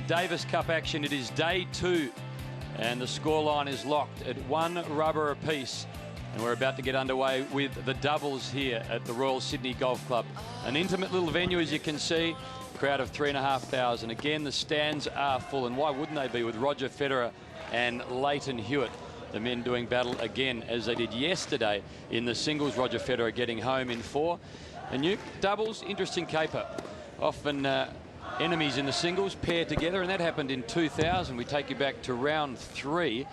Davis Cup action. It is day 2 and the scoreline is locked at 1 rubber apiece. And we're about to get underway with the doubles here at the Royal Sydney Golf Club. An intimate little venue, as you can see, crowd of 3,500. Again, the stands are full, and why wouldn't they be, with Roger Federer and Lleyton Hewitt, the men doing battle again as they did yesterday in the singles. Roger Federer getting home in 4. And you doubles, interesting caper. Often enemies in the singles pair together, and that happened in 2000. We take you back to round 3,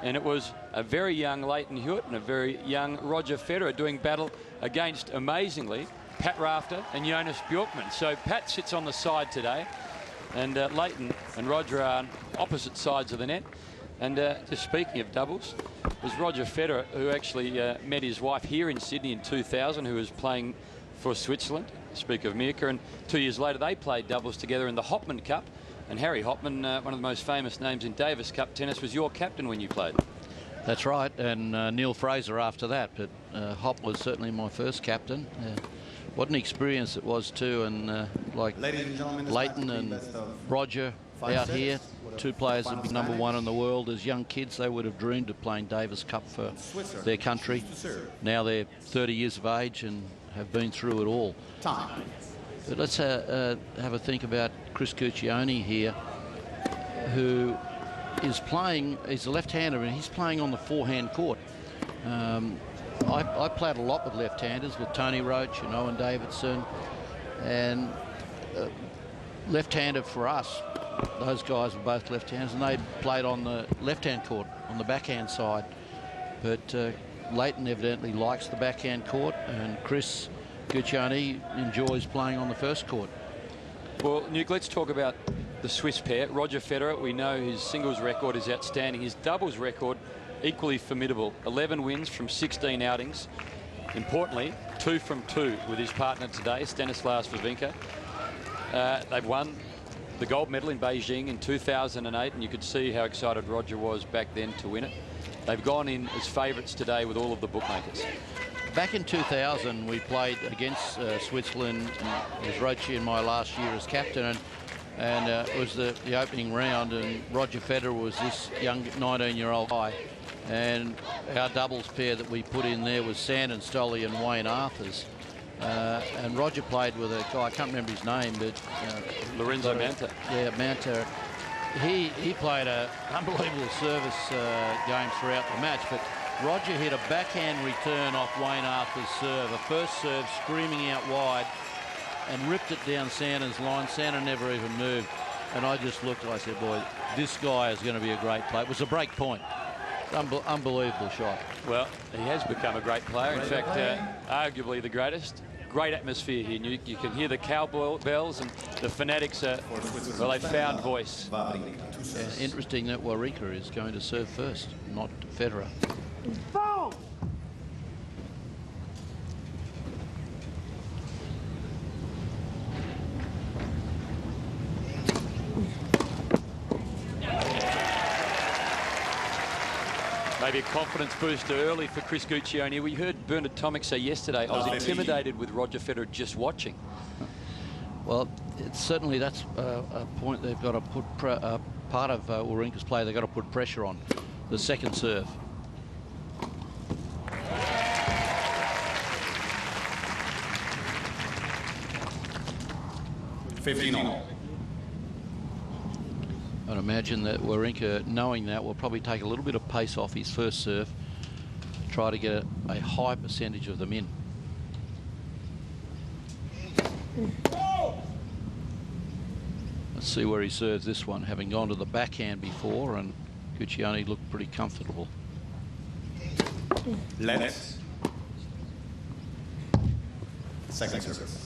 and it was a very young Lleyton Hewitt and a very young Roger Federer doing battle against, amazingly, Pat Rafter and Jonas Bjorkman. So Pat sits on the side today, and Lleyton and Roger are on opposite sides of the net. And just speaking of doubles, there's Roger Federer, who actually met his wife here in Sydney in 2000, who was playing for Switzerland. Speak of Mirka, and 2 years later they played doubles together in the Hopman Cup. And Harry Hopman, one of the most famous names in Davis Cup tennis, was your captain when you played. That's right, and Neil Fraser after that, but Hop was certainly my first captain. What an experience it was too, and like Lleyton and Roger out here, 2 players that would be #1 in the world. As young kids, they would have dreamed of playing Davis Cup for their country. Now they're 30 years of age and have been through it all. But let's have a think about Chris Guccione here, who is playing, he's a left-hander, and he's playing on the forehand court. I played a lot with left-handers, with Tony Roach and Owen Davidson, and left-hander for us, those guys were both left-handers, and they played on the left-hand court, on the backhand side. But Lleyton evidently likes the backhand court, and Chris Guccione enjoys playing on the first court. Well, Nuke, let's talk about the Swiss pair. Roger Federer, we know his singles record is outstanding. His doubles record, equally formidable. 11 wins from 16 outings. Importantly, 2 from 2 with his partner today, Stanislas Wawrinka. They've won the gold medal in Beijing in 2008, and you could see how excited Roger was back then to win it. They've gone in as favourites today with all of the bookmakers. Back in 2000, we played against Switzerland. It was Rochi in my last year as captain, and it was the opening round, and Roger Federer was this young 19-year-old guy. And our doubles pair that we put in there was Sandon Stolly and Wayne Arthurs. And Roger played with a guy, I can't remember his name, but Lorenzo Manta. Yeah, Manta. He played an unbelievable service game throughout the match, but Roger hit a backhand return off Wayne Arthur's serve, a first serve screaming out wide, and ripped it down Sandon's line. Sandon never even moved, and I just looked and I said, boy, this guy is going to be a great player. It was a break point. Unbelievable shot. Well, he has become a great player. In fact, arguably the greatest. Great atmosphere here. You can hear the cowbell bells, and the fanatics are, well, they found voice. Interesting that Wawrinka is going to serve first, not Federer. Boom! Maybe a confidence booster early for Chris Guccione. We heard Bernard Tomic say yesterday, I was intimidated with Roger Federer just watching. Well, certainly that's a point they've got to put, part of Wawrinka's play, they've got to put pressure on the second serve. I'd imagine that Wawrinka, knowing that, will probably take a little bit of pace off his first serve, try to get a high percentage of them in. Let's see where he serves this one, having gone to the backhand before, and Guccione looked pretty comfortable. Left. Second service.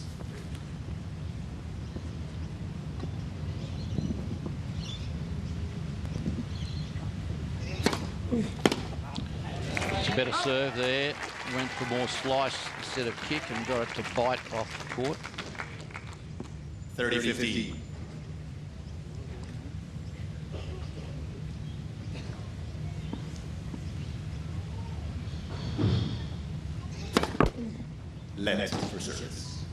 It's a better serve there. Went for more slice instead of kick and got it to bite off the court. 30-15. Left for service.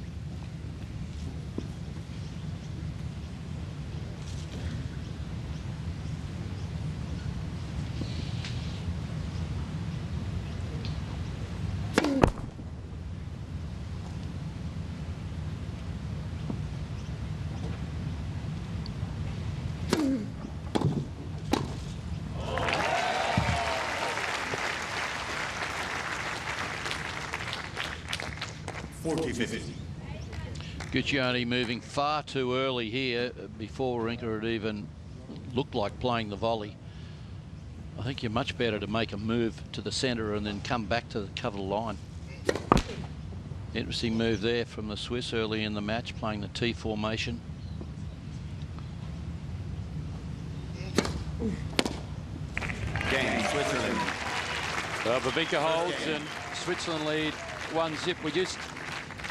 40-50. Guccione moving far too early here before Wawrinka had even looked like playing the volley. I think you're much better to make a move to the centre and then come back to the cover line. Interesting move there from the Swiss early in the match, playing the T formation. Game, Switzerland. Well, Wawrinka holds and Switzerland lead 1-0. We just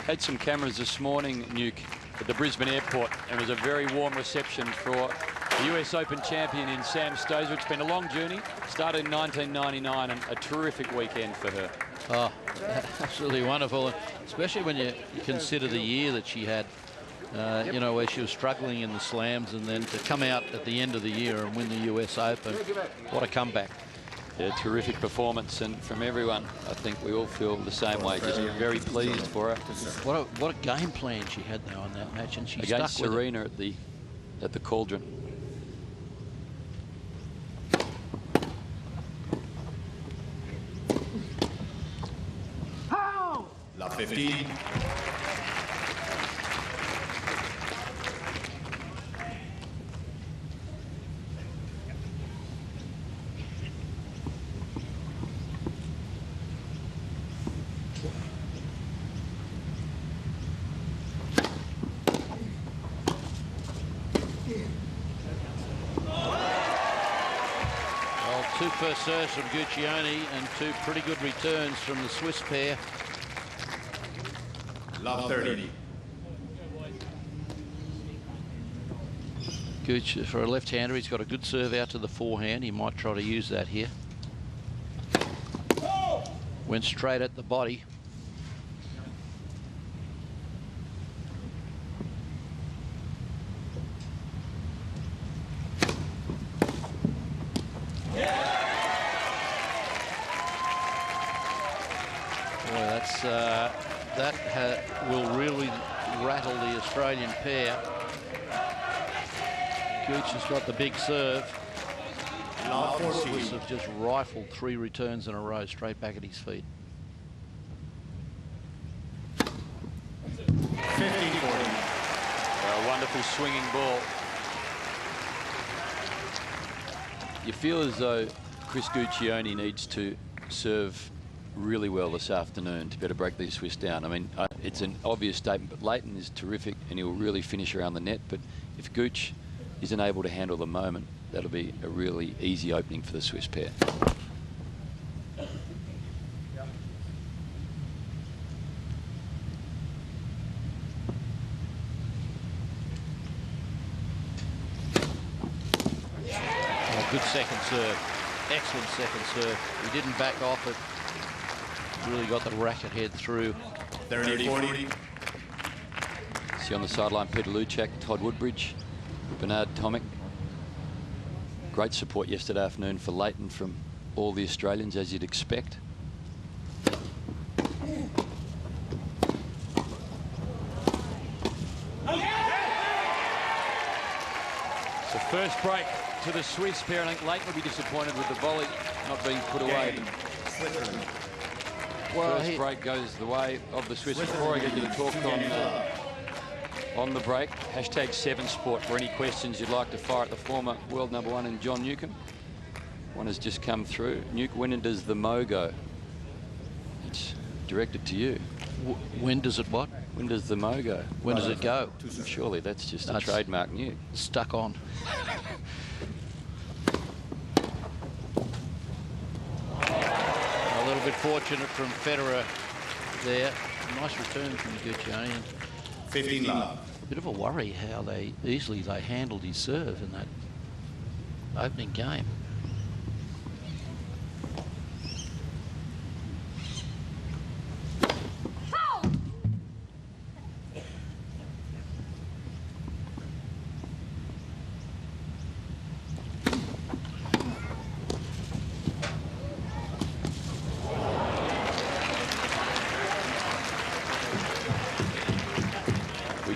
had some cameras this morning, Nuke, at the Brisbane airport, and it was a very warm reception for the US Open champion in Sam Stosur. It's been a long journey, started in 1999, and a terrific weekend for her. Oh, absolutely wonderful, especially when you consider the year that she had, you know, where she was struggling in the slams, and then to come out at the end of the year and win the US Open. What a comeback. Yeah, terrific performance, and from everyone, I think we all feel the same way. Just very pleased for her. What a game plan she had though in that match, and she against stuck with Serena at the Cauldron. La 15. Two first serves from Guccione and two pretty good returns from the Swiss pair. Love 30. Gucci, for a left-hander, he's got a good serve out to the forehand. He might try to use that here. Went straight at the body. That will really rattle the Australian pair. Gooch has got the big serve. The Swiss have just rifled 3 returns in a row straight back at his feet. 50-40. A wonderful swinging ball. You feel as though Chris Guccione needs to serve really well this afternoon to better break these Swiss down. I mean, it's an obvious statement, but Leighton is terrific and he'll really finish around the net. But if Gooch isn't able to handle the moment, that'll be a really easy opening for the Swiss pair. Oh, good second serve. Excellent second serve. He didn't back off it. Really got the racket head through. 30-40. See on the sideline, Peter Luchak, Todd Woodbridge, Bernard Tomic. Great support yesterday afternoon for Leighton from all the Australians, as you'd expect. So first break to the Swiss pair. I think Leighton will be disappointed with the volley not being put away. Well, first break goes the way of the Swiss. Before I get you to talk on the break, #7Sport for any questions you'd like to fire at the former world #1 and John Newcombe. One has just come through. Nuke, when does the Mo go? It's directed to you. When does it what? When does the Mo go? When does it go? Surely that's just a trademark Nuke. Stuck on. A little bit fortunate from Federer there. Nice return from Guccione. 15 love. A bit of a worry how easily they handled his serve in that opening game.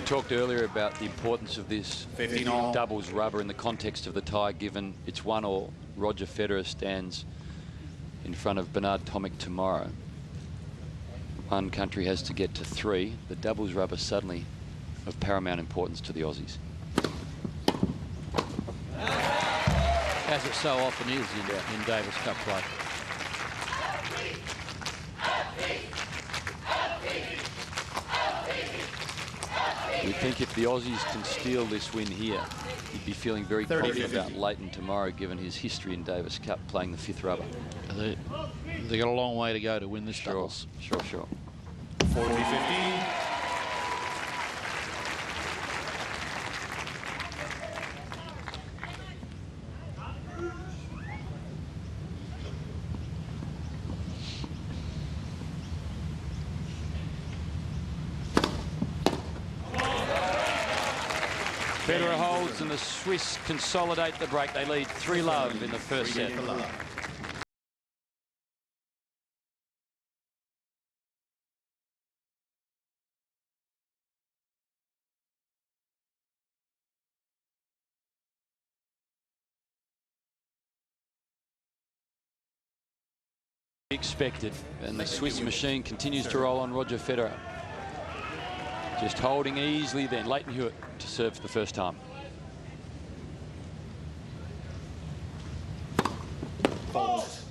Talked earlier about the importance of this 15-all doubles rubber in the context of the tie, given it's 1-1. Roger Federer stands in front of Bernard Tomic tomorrow. one country has to get to 3, the doubles rubber suddenly of paramount importance to the Aussies. As it so often is in Davis Cup play. You'd think if the Aussies can steal this win here, you'd be feeling very confident about Leighton tomorrow, given his history in Davis Cup playing the 5th rubber. They got a long way to go to win this doubles. Sure. 40-15. Federer holds and the Swiss consolidate the break. They lead 3-love in the first set. Expected, and the Swiss machine continues to roll on Roger Federer. Just holding easily then. Leighton Hewitt to serve for the first time. Fault.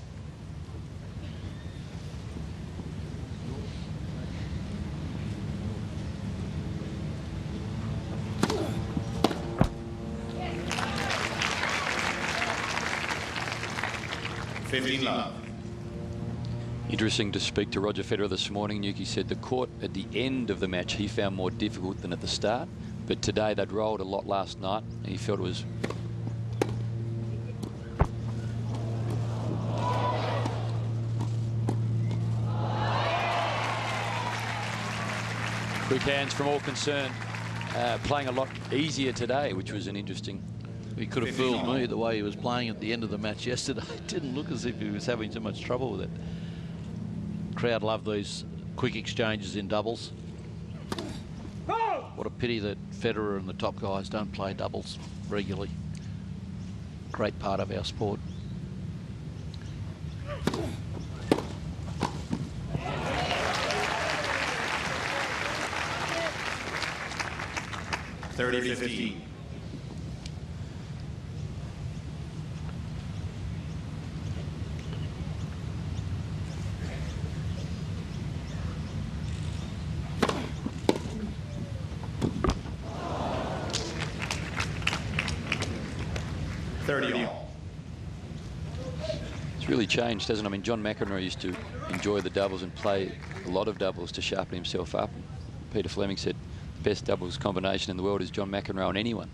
$15. Interesting to speak to Roger Federer this morning. Yuki said the court at the end of the match he found more difficult than at the start, but today they'd rolled a lot last night and he felt it was quick hands from all concerned. Playing a lot easier today, which was an interesting. He could have fooled me the way he was playing at the end of the match yesterday. It didn't look as if he was having too much trouble with it. Crowd love these quick exchanges in doubles. What a pity that Federer and the top guys don't play doubles regularly. Great part of our sport. $30-15. It's really changed, hasn't it? I mean, John McEnroe used to enjoy the doubles and play a lot of doubles to sharpen himself up. Peter Fleming said the best doubles combination in the world is John McEnroe and anyone.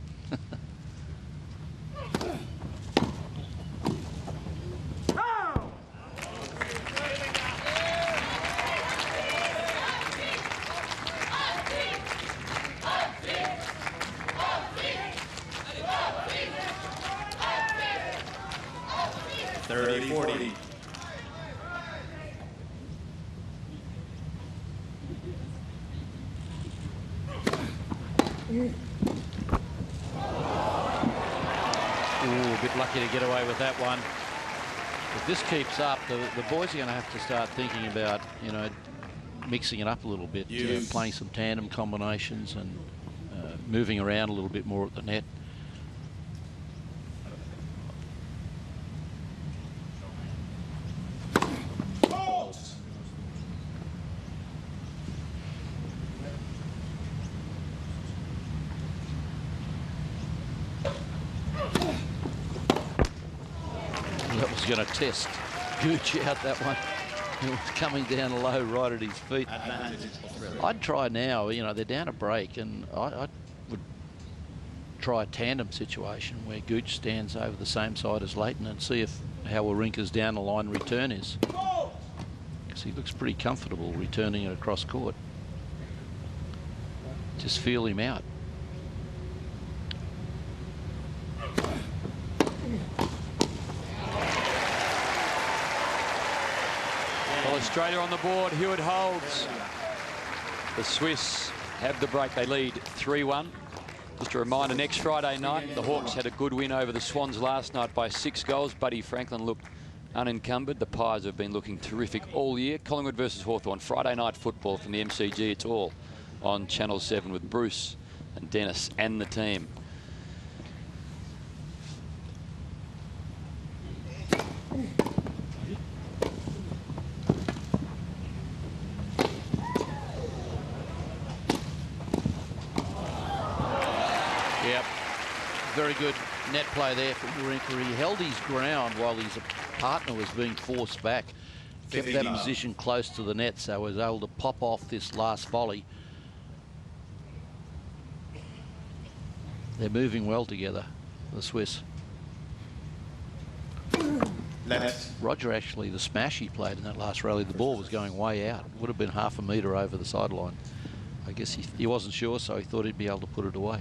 $30-40. A bit lucky to get away with that one. If this keeps up, the boys are going to have to start thinking about, you know, mixing it up a little bit, playing some tandem combinations and moving around a little bit more at the net. That was going to test Gucci out, that one. It was coming down low right at his feet. I'd try now, you know, they're down a break, and I would try a tandem situation where Gooch stands over the same side as Leighton and see how Wawrinka's down the line return is. Because he looks pretty comfortable returning it across court. Just feel him out. Well, Australia on the board. Hewitt holds. The Swiss have the break. They lead 3-1. Just a reminder, next Friday night, the Hawks had a good win over the Swans last night by 6 goals. Buddy Franklin looked unencumbered. The Pies have been looking terrific all year. Collingwood versus Hawthorn, Friday night football from the MCG. It's all on Channel 7 with Bruce and Dennis and the team. Yep, very good net play there for Wawrinka. He held his ground while his partner was being forced back. Kept that position close to the net, so was able to pop off this last volley. They're moving well together, the Swiss. Left. Roger, actually, the smash he played in that last rally, the ball was going way out. Would have been half a metre over the sideline. I guess he wasn't sure, so he thought he'd be able to put it away.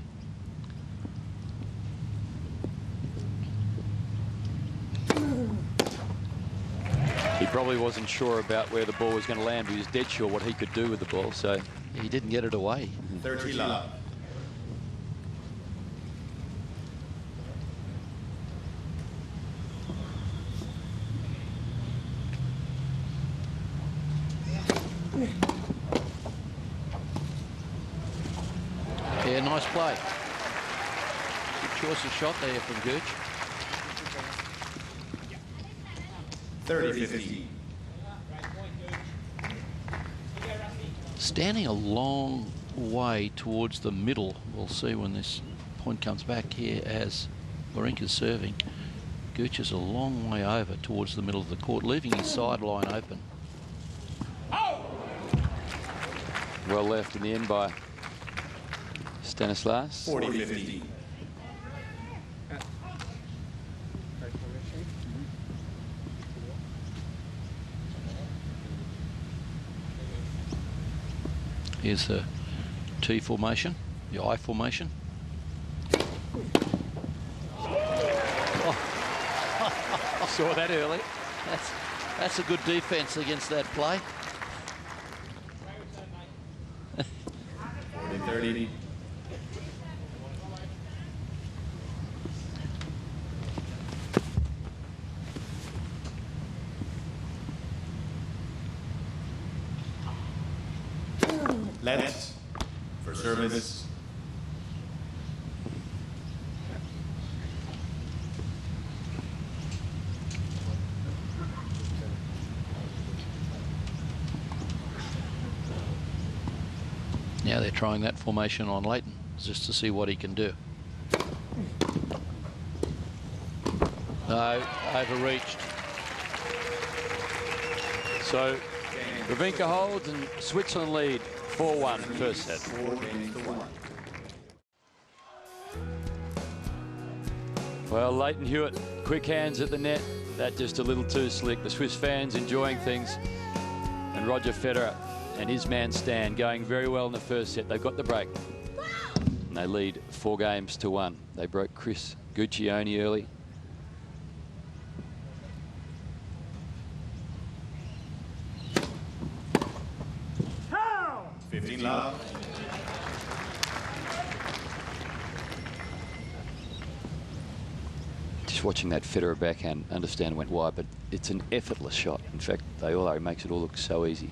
He probably wasn't sure about where the ball was going to land, but he was dead sure what he could do with the ball, so he didn't get it away. 30 love. Yeah, nice play. Good choice of shot there from Gooch. 30-15. Standing a long way towards the middle. We'll see when this point comes back here as Wawrinka's serving. Gooch is a long way over towards the middle of the court, leaving his sideline open. well left in the end by Stanislas. 40-15. Here's the T formation, the I formation. Saw that early. That's a good defense against that play. 40-30. Left for service. Now they're trying that formation on Leighton just to see what he can do. No, overreached. So Wawrinka holds and Switzerland lead 4-1 first set. Well, Leighton Hewitt, quick hands at the net. That just a little too slick. The Swiss fans enjoying things. And Roger Federer and his man Stan going very well in the first set. They've got the break. And they lead 4-1. They broke Chris Guccione early. Love. Just watching that Federer backhand, understand it went wide, but it's an effortless shot. In fact, they all are. It makes it all look so easy.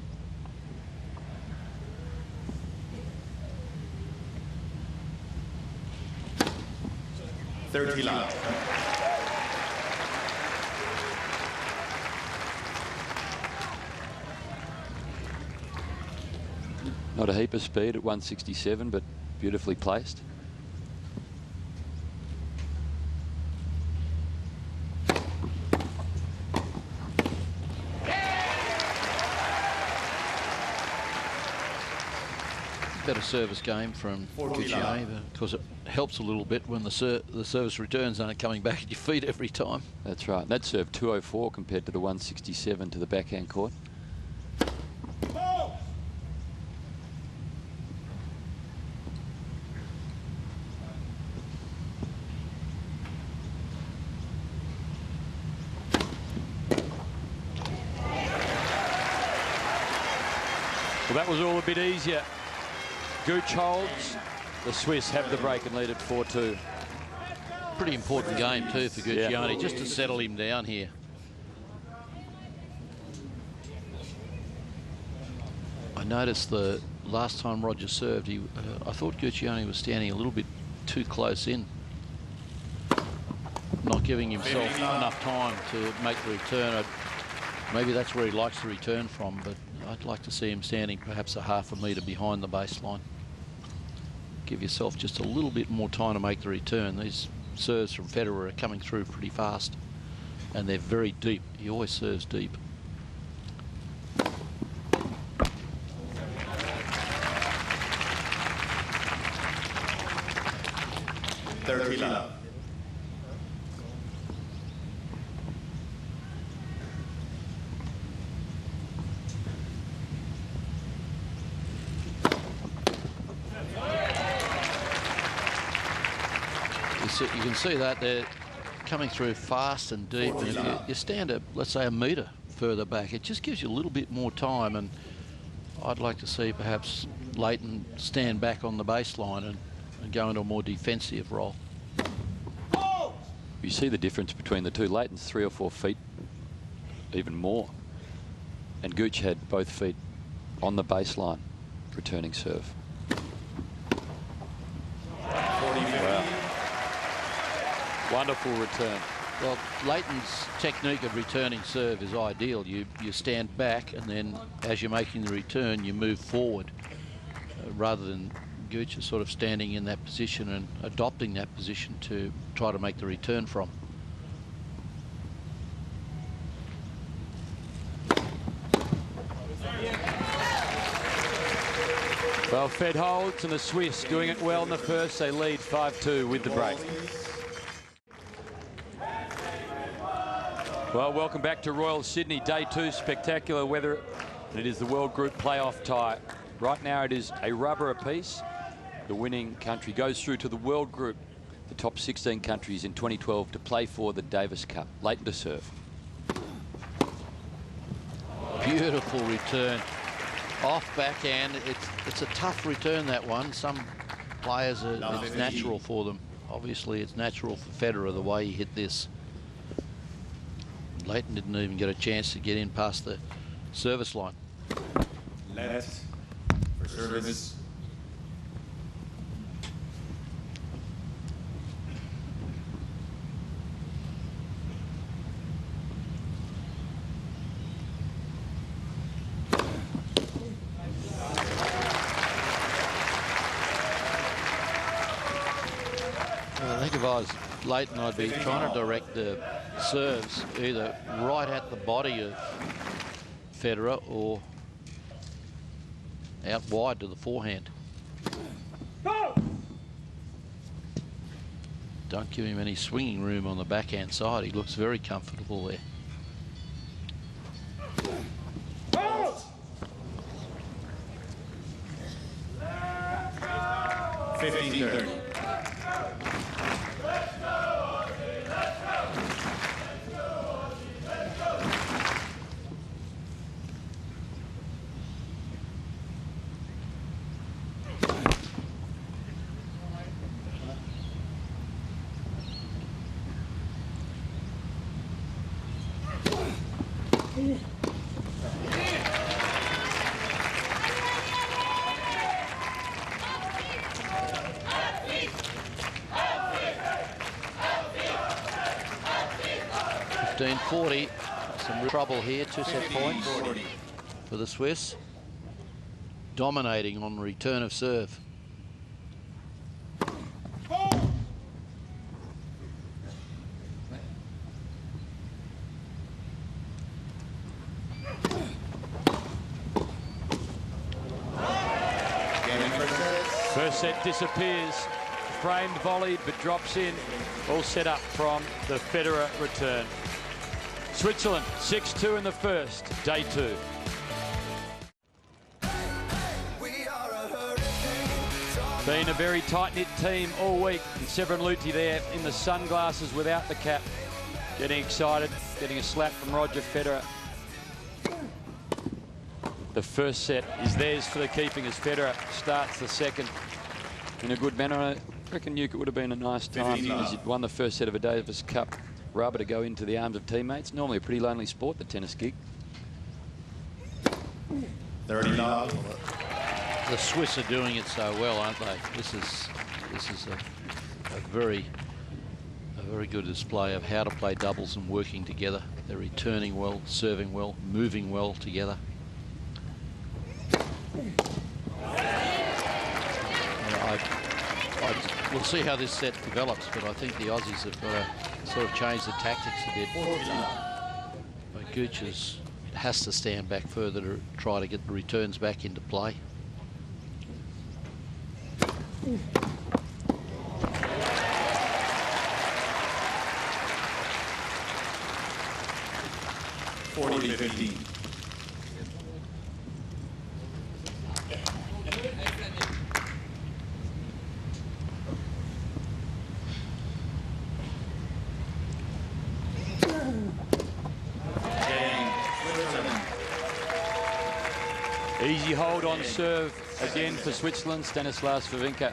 Love. Not a heap of speed at 167, but beautifully placed. Better service game from Guccione because it helps a little bit when the service returns aren't coming back at your feet every time. That's right. That served 204 compared to the 167 to the backhand court. Well, that was all a bit easier. Gooch holds. The Swiss have the break and lead at 4-2. Pretty important game too for Guccione, just to settle him down here. I noticed the last time Roger served, I thought Guccione was standing a little bit too close in, not giving himself enough time to make the return. Maybe that's where he likes to return from, but I'd like to see him standing perhaps a half a metre behind the baseline. Give yourself just a little bit more time to make the return. These serves from Federer are coming through pretty fast, and they're very deep. He always serves deep. Third love. You can see that they're coming through fast and deep, and if you stand up, let's say, a metre further back, it just gives you a little bit more time, and I'd like to see perhaps Leighton stand back on the baseline and go into a more defensive role. You see the difference between the two. Leighton's 3 or 4 feet, even more, and Gooch had both feet on the baseline, returning serve. Wow. Wonderful return. Well, Leighton's technique of returning serve is ideal. You stand back, and then as you're making the return, you move forward, rather than Gooch is sort of standing in that position and adopting that position to try to make the return from. Well, Fed holds, and the Swiss doing it well in the first. They lead 5-2 with the break. Well, welcome back to Royal Sydney. Day 2, spectacular weather, and it is the World Group playoff tie. Right now it is a rubber apiece. The winning country goes through to the World Group, the top 16 countries in 2012, to play for the Davis Cup. Leighton to serve. Beautiful return. Off backhand. It's a tough return, that one. Some players, it's natural for them. Obviously, it's natural for Federer the way he hit this. Leighton didn't even get a chance to get in past the service line. Left for service. I think if I was Leighton, I'd be trying to direct the serves either right at the body of Federer or out wide to the forehand. Don't give him any swinging room on the backhand side. He looks very comfortable there. $15.30. $15.40. Some trouble here. 2 set points for the Swiss. Dominating on return of serve. First set disappears. Framed, volleyed, but drops in. All set up from the Federer return. Switzerland 6-2 in the first, day 2. Been a very tight-knit team all week. And Severin Luthi there in the sunglasses without the cap. Getting excited, getting a slap from Roger Federer. The first set is theirs for the keeping as Federer starts the second in a good manner. I reckon Newt, it would have been a nice time as you'd won the first set of a Davis Cup rubber to go into the arms of teammates. Normally a pretty lonely sport, the tennis gig. 30 love. The Swiss are doing it so well, aren't they? This is a very good display of how to play doubles and working together. They're returning well, serving well, moving well together. We'll see how this set develops, but I think the Aussies have got to sort of change the tactics a bit. Gucci has to stand back further to try to get the returns back into play. $40-15. Easy hold on serve again for Switzerland. Stanislas Wawrinka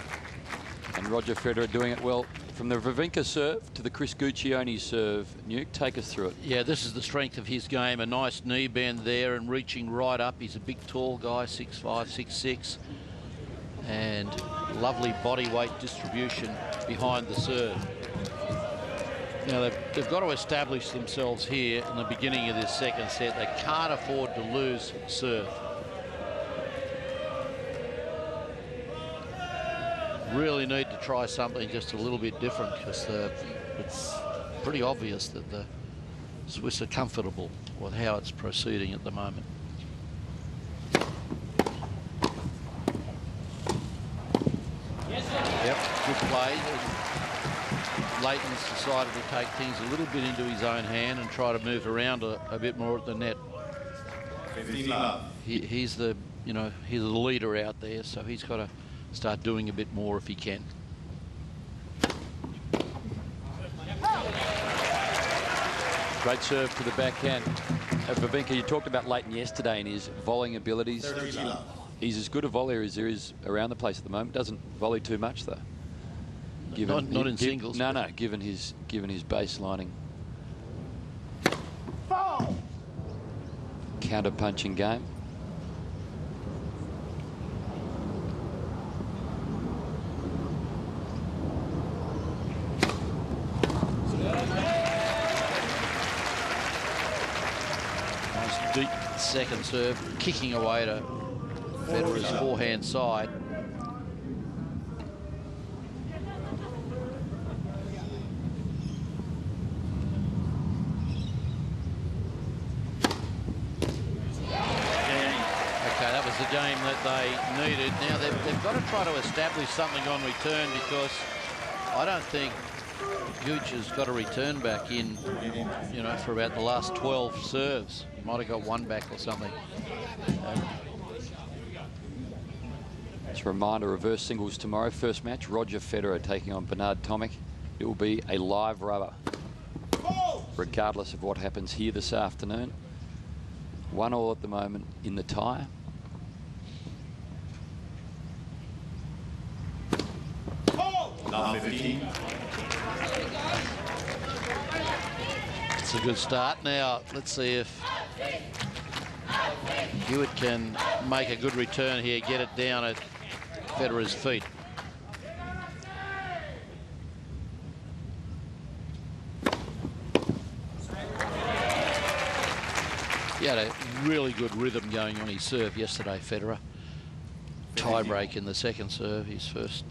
and Roger Federer doing it well. From the Wawrinka serve to the Chris Guccione serve. Nuke, take us through it. Yeah, this is the strength of his game. A nice knee bend there and reaching right up. He's a big, tall guy, 6'5", 6'6", and lovely body weight distribution behind the serve. Now, they've got to establish themselves here in the beginning of this second set. They can't afford to lose serve. Really need to try something just a little bit different, because it's pretty obvious that the Swiss are comfortable with how it's proceeding at the moment. Yep, good play. Leighton's decided to take things a little bit into his own hand and try to move around a bit more at the net. 15 love. He's the leader out there, so he's got to start doing a bit more if he can. Great serve to the backhand of Wawrinka. You talked about Leighton yesterday and his volleying abilities. He's as good a volleyer as there is around the place at the moment. Doesn't volley too much though. Not in singles. No, given his baselining. Counter-punching game. Nice deep second serve, kicking away to Federer's forehand side. The game that they needed. Now they've got to try to establish something on return, because I don't think Gooch has got a return back in, for about the last 12 serves. He might have got one back or something. Just a reminder, reverse singles tomorrow. First match, Roger Federer taking on Bernard Tomic. It will be a live rubber, regardless of what happens here this afternoon. 1-1 at the moment in the tie. Love 15. It's a good start. Now, let's see if Hewitt can make a good return here, get it down at Federer's feet. He had a really good rhythm going on his serve yesterday, Federer. Tie break in the second serve. His first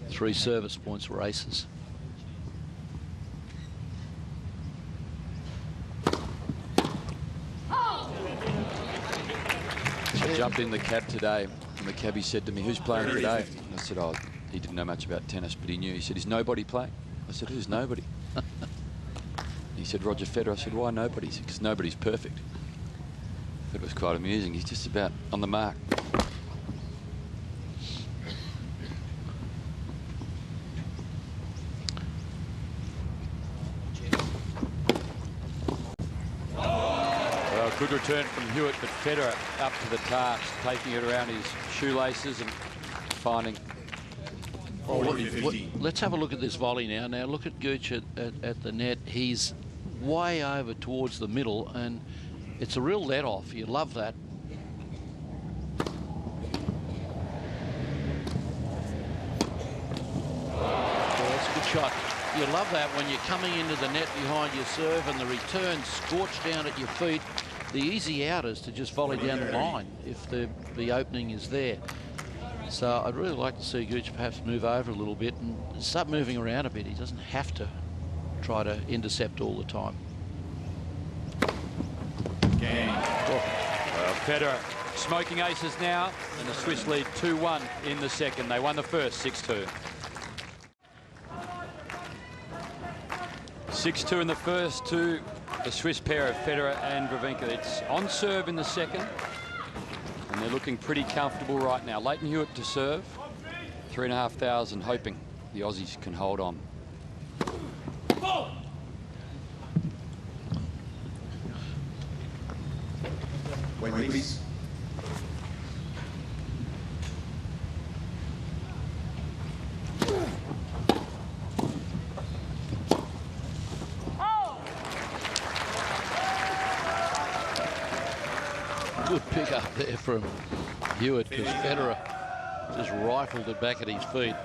3 service points were aces. I jumped in the cab today, and the cabbie said to me, "Who's playing today?" And I said, "Oh, he didn't know much about tennis, but he knew." He said, "Is nobody playing?" I said, "Who's nobody?" He said, "Roger Federer." I said, "Why nobody?" He said, "Because nobody's perfect." It was quite amusing. He's just about on the mark. Good return from Hewitt, but Federer up to the task, taking it around his shoelaces and finding. Let's have a look at this volley now. Now look at Gooch at the net. He's way over towards the middle, and it's a real let-off. You love that. shot. You love that when you're coming into the net behind your serve and the return scorched down at your feet. The easy out is to just volley down the line if the opening is there. So I'd really like to see Gooch perhaps move over a little bit and start moving around a bit. He doesn't have to try to intercept all the time. Game. Federer smoking aces now, and the Swiss lead 2-1 in the second. They won the first 6-2. 6-2 in the first to the Swiss pair of Federer and Wawrinka. It's on serve in the second, and they're looking pretty comfortable right now. Leighton Hewitt to serve, 3,500, hoping the Aussies can hold on. Please. Good pick up there from Hewitt, because Federer just rifled it back at his feet.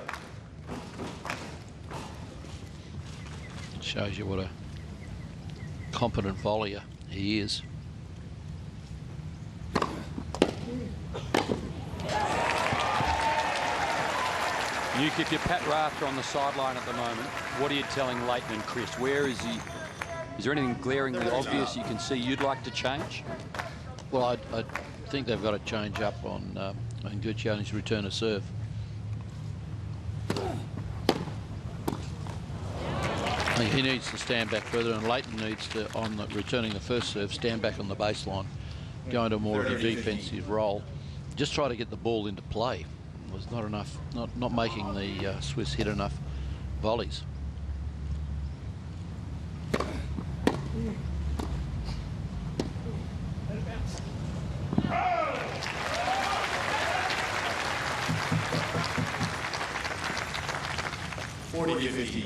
Shows you what a competent volleyer he is. If you're Pat Rafter on the sideline at the moment, what are you telling Leighton and Chris? Where is he? Is there anything glaringly obvious you can see you'd like to change? Well, I think they've got to change up on Guccione's return of serve. He needs to stand back further, and Leighton needs to, on returning the first serve, stand back on the baseline, go into more of a defensive role. Just try to get the ball into play. It was not enough, not making the Swiss hit enough volleys. $40-15.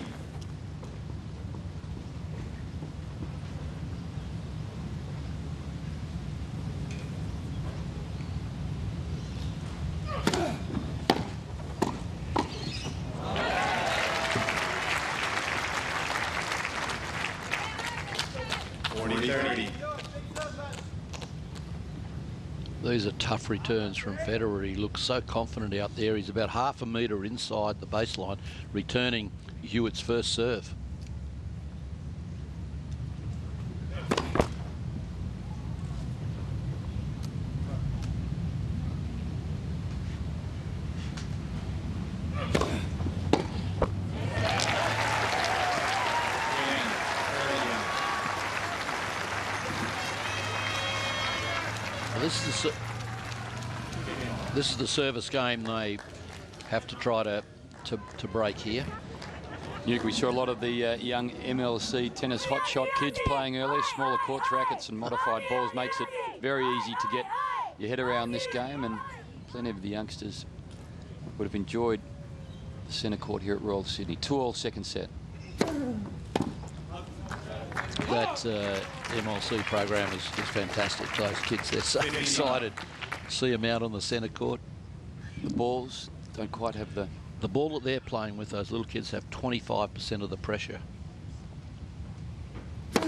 These are tough returns from Federer. He looks so confident out there. He's about half a metre inside the baseline, returning Hewitt's first serve. This is the service game they have to try to break here. We saw a lot of the young MLC tennis hotshot kids playing earlier. Smaller courts, rackets and modified balls makes it very easy to get your head around this game, and plenty of the youngsters would have enjoyed the centre court here at Royal Sydney. 2-2 second set. That MLC program is fantastic. Those kids, they're so excited to see them out on the centre court. The balls don't quite have the ball that they're playing with. Those little kids have 25% of the pressure. It's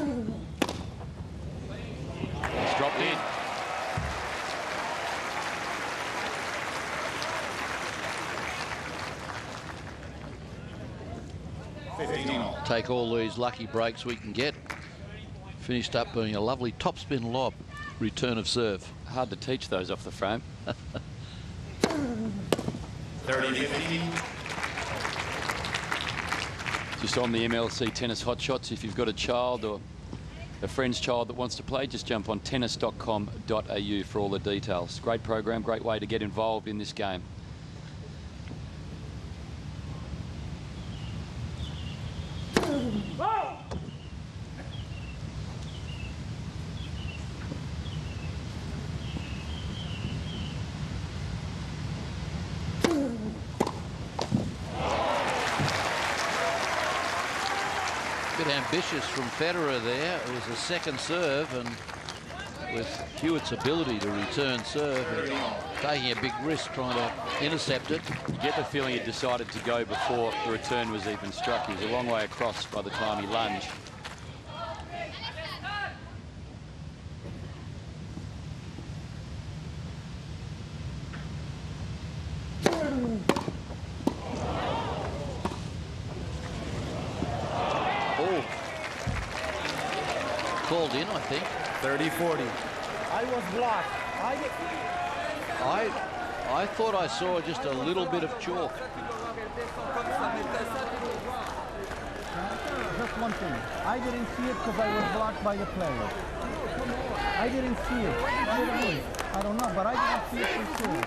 dropped in. Take all these lucky breaks we can get. Finished up being a lovely topspin lob, return of serve. Hard to teach those off the frame. 30-15. Just on the MLC tennis hotshots, if you've got a child or a friend's child that wants to play, just jump on tennis.com.au for all the details. Great program, great way to get involved in this game. Ambitious from Federer there. It was a second serve, and with Hewitt's ability to return serve and taking a big risk trying to intercept it. You get the feeling he decided to go before the return was even struck. He was a long way across by the time he lunged. Oh, called in, I think. 30-40. I was blocked. I thought I saw just a little bit of chalk. Just one thing. I didn't see it because I was blocked by the player. I didn't see it. I don't know, but I didn't see it for sure.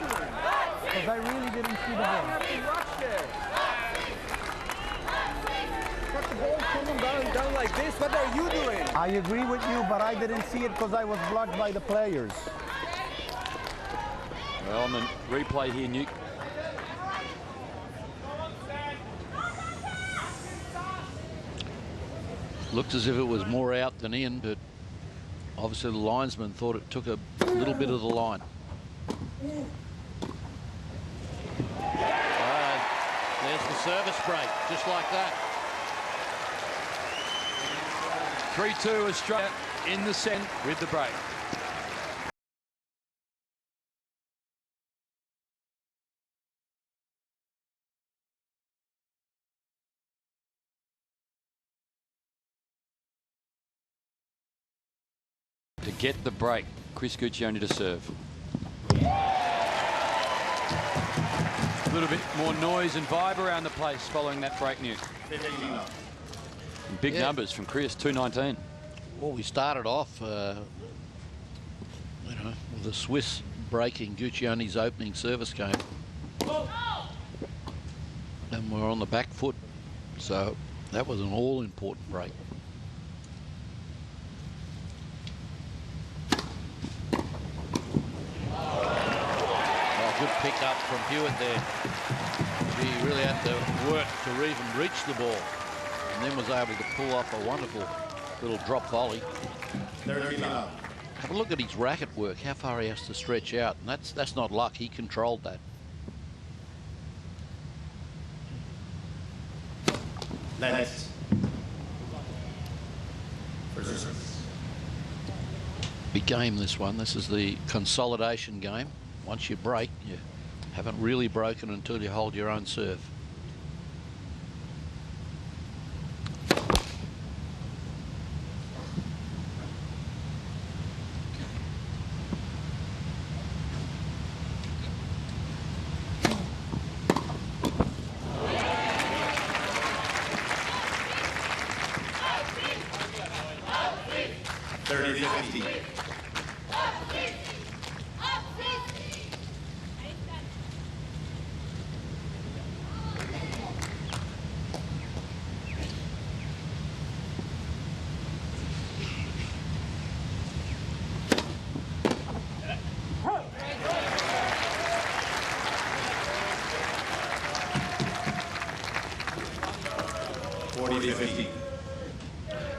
Because I really didn't see the ball. Cut the ball, come down like this. What are you doing? I agree with you, but I didn't see it because I was blocked by the players. Well, on the replay here, Newt. Looked as if it was more out than in, but obviously the linesman thought it took a little bit of the line. There's the service break, just like that. 3-2 Australia in the set with the break. To get the break, Chris Guccione to serve. A little bit more noise and vibe around the place following that break, Newt. Big numbers from Chris, 219. Well, we started off, you know, with a Swiss breaking Guccione's opening service game. And we're on the back foot, so that was an all-important break. Good pick up from Hewitt there. He really had to work to even reach the ball, and then was able to pull off a wonderful little drop volley. Have a look at his racket work, how far he has to stretch out, and that's not luck. He controlled that. Next. Big game, this one. This is the consolidation game. Once you break, you haven't really broken until you hold your own serve.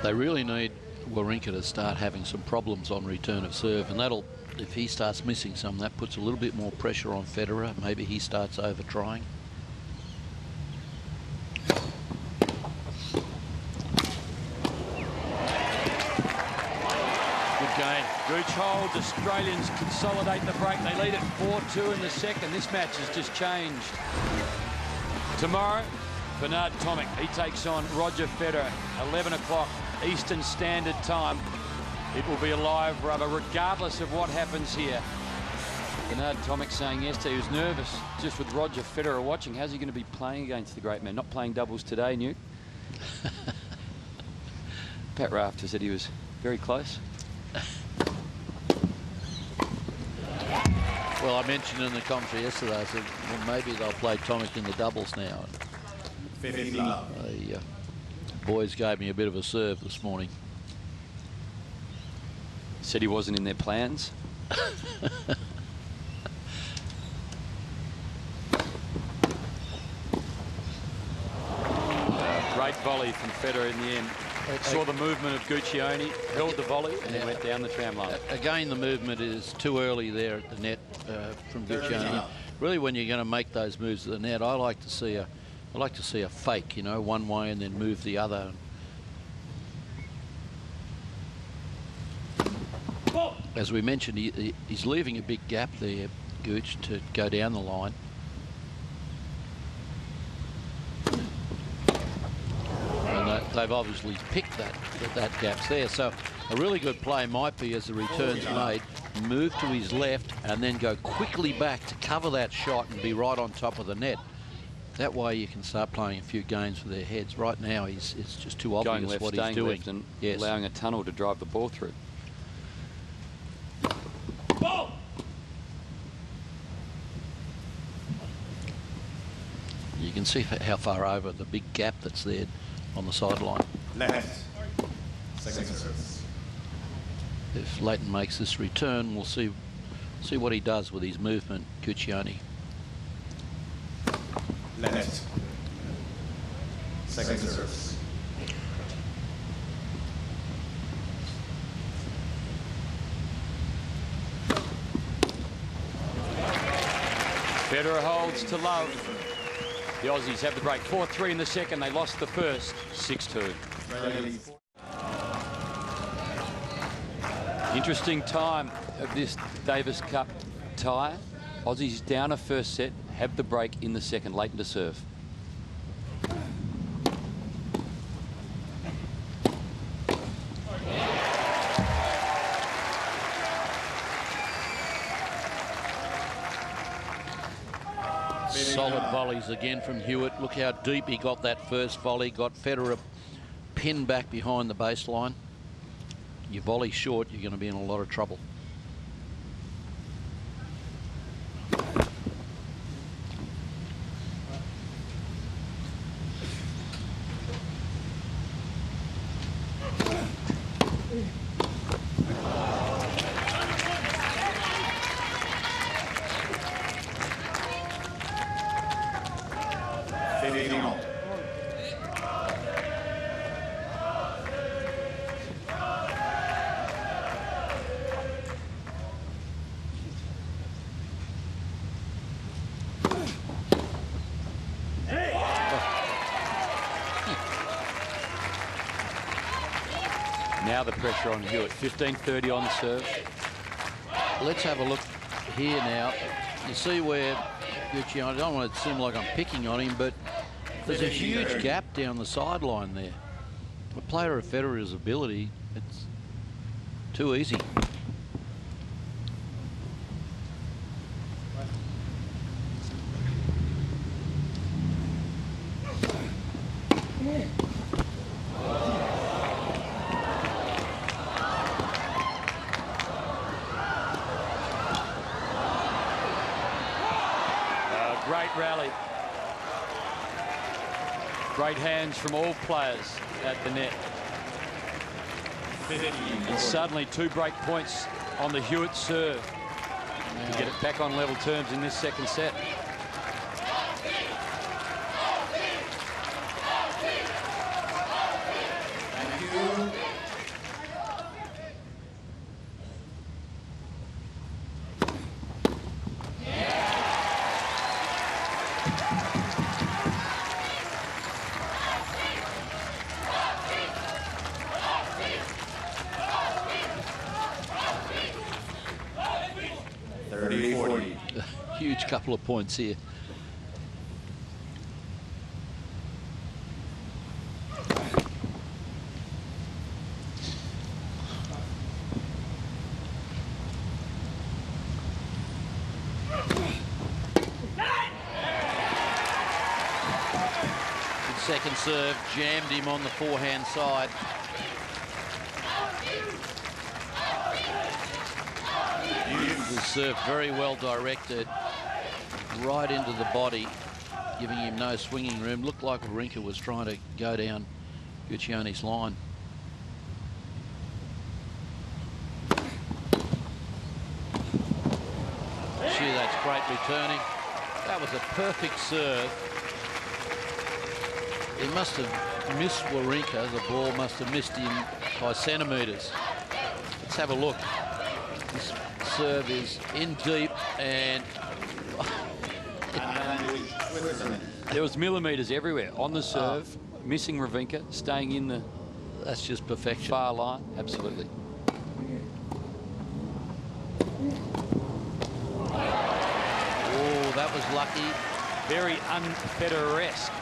They really need Wawrinka to start having some problems on return of serve, and that'll, if he starts missing some, that puts a little bit more pressure on Federer. Maybe he starts over trying. Good game. Gooch holds. Australians consolidate the break. They lead it 4-2 in the second. This match has just changed. Tomorrow, Bernard Tomic, he takes on Roger Federer, 11 o'clock Eastern Standard Time. It will be a live rubber regardless of what happens here. Bernard Tomic saying yesterday he was nervous just with Roger Federer watching. How's he going to be playing against the great man? Not playing doubles today, Newt. Pat Rafter said he was very close. Well, I mentioned in the commentary yesterday, I said, well, maybe they'll play Tomic in the doubles now. The boys gave me a bit of a serve this morning. Said he wasn't in their plans. Great volley from Federer in the end. Saw the movement of Guccione, held the volley, and then went down the tram line. Again, the movement is too early there at the net from Guccione. Really, when you're going to make those moves at the net, I like to see a fake, you know, one way and then move the other. As we mentioned, he's leaving a big gap there, Gooch, to go down the line. And they've obviously picked that gap's there. So a really good play might be, as the return's made, move to his left and then go quickly back to cover that shot and be right on top of the net. That way you can start playing a few games with their heads. Right now, it's just too obvious left, what he's doing. Left and allowing a tunnel to drive the ball through. You can see how far over the big gap that's there on the sideline. Left. Second service. If Leighton makes this return, we'll see what he does with his movement, Guccione. Left. Second service. Federer holds to love. The Aussies have the break. 4-3 in the second. They lost the first. 6-2. Interesting time of this Davis Cup tie. Aussies down a first set, have the break in the second. Leighton to serve. Solid volleys again from Hewitt. Look how deep he got that first volley. Got Federer pinned back behind the baseline. You volley short, you're going to be in a lot of trouble. Now the pressure on Hewitt. 15-30 on the serve. Let's have a look here now. You see where Guccione, I don't want it to seem like I'm picking on him, but there's a huge gap down the sideline there. A player of Federer's ability, it's too easy. Great rally. Great hands from all players at the net. And suddenly 2 break points on the Hewitt serve to get it back on level terms in this second set. Huge couple of points here. Good second serve, jammed him on the forehand side. The serve very well directed, right into the body, giving him no swinging room. Looked like Wawrinka was trying to go down Guccione's line. Gee, that's great returning. That was a perfect serve. He must have missed Wawrinka. The ball must have missed him by centimetres. Let's have a look. This serve is in deep, and there was millimetres everywhere on the serve. Missing Wawrinka, staying in the that's just perfection. Far line. Absolutely. Oh, that was lucky. Very un-Federer-esque.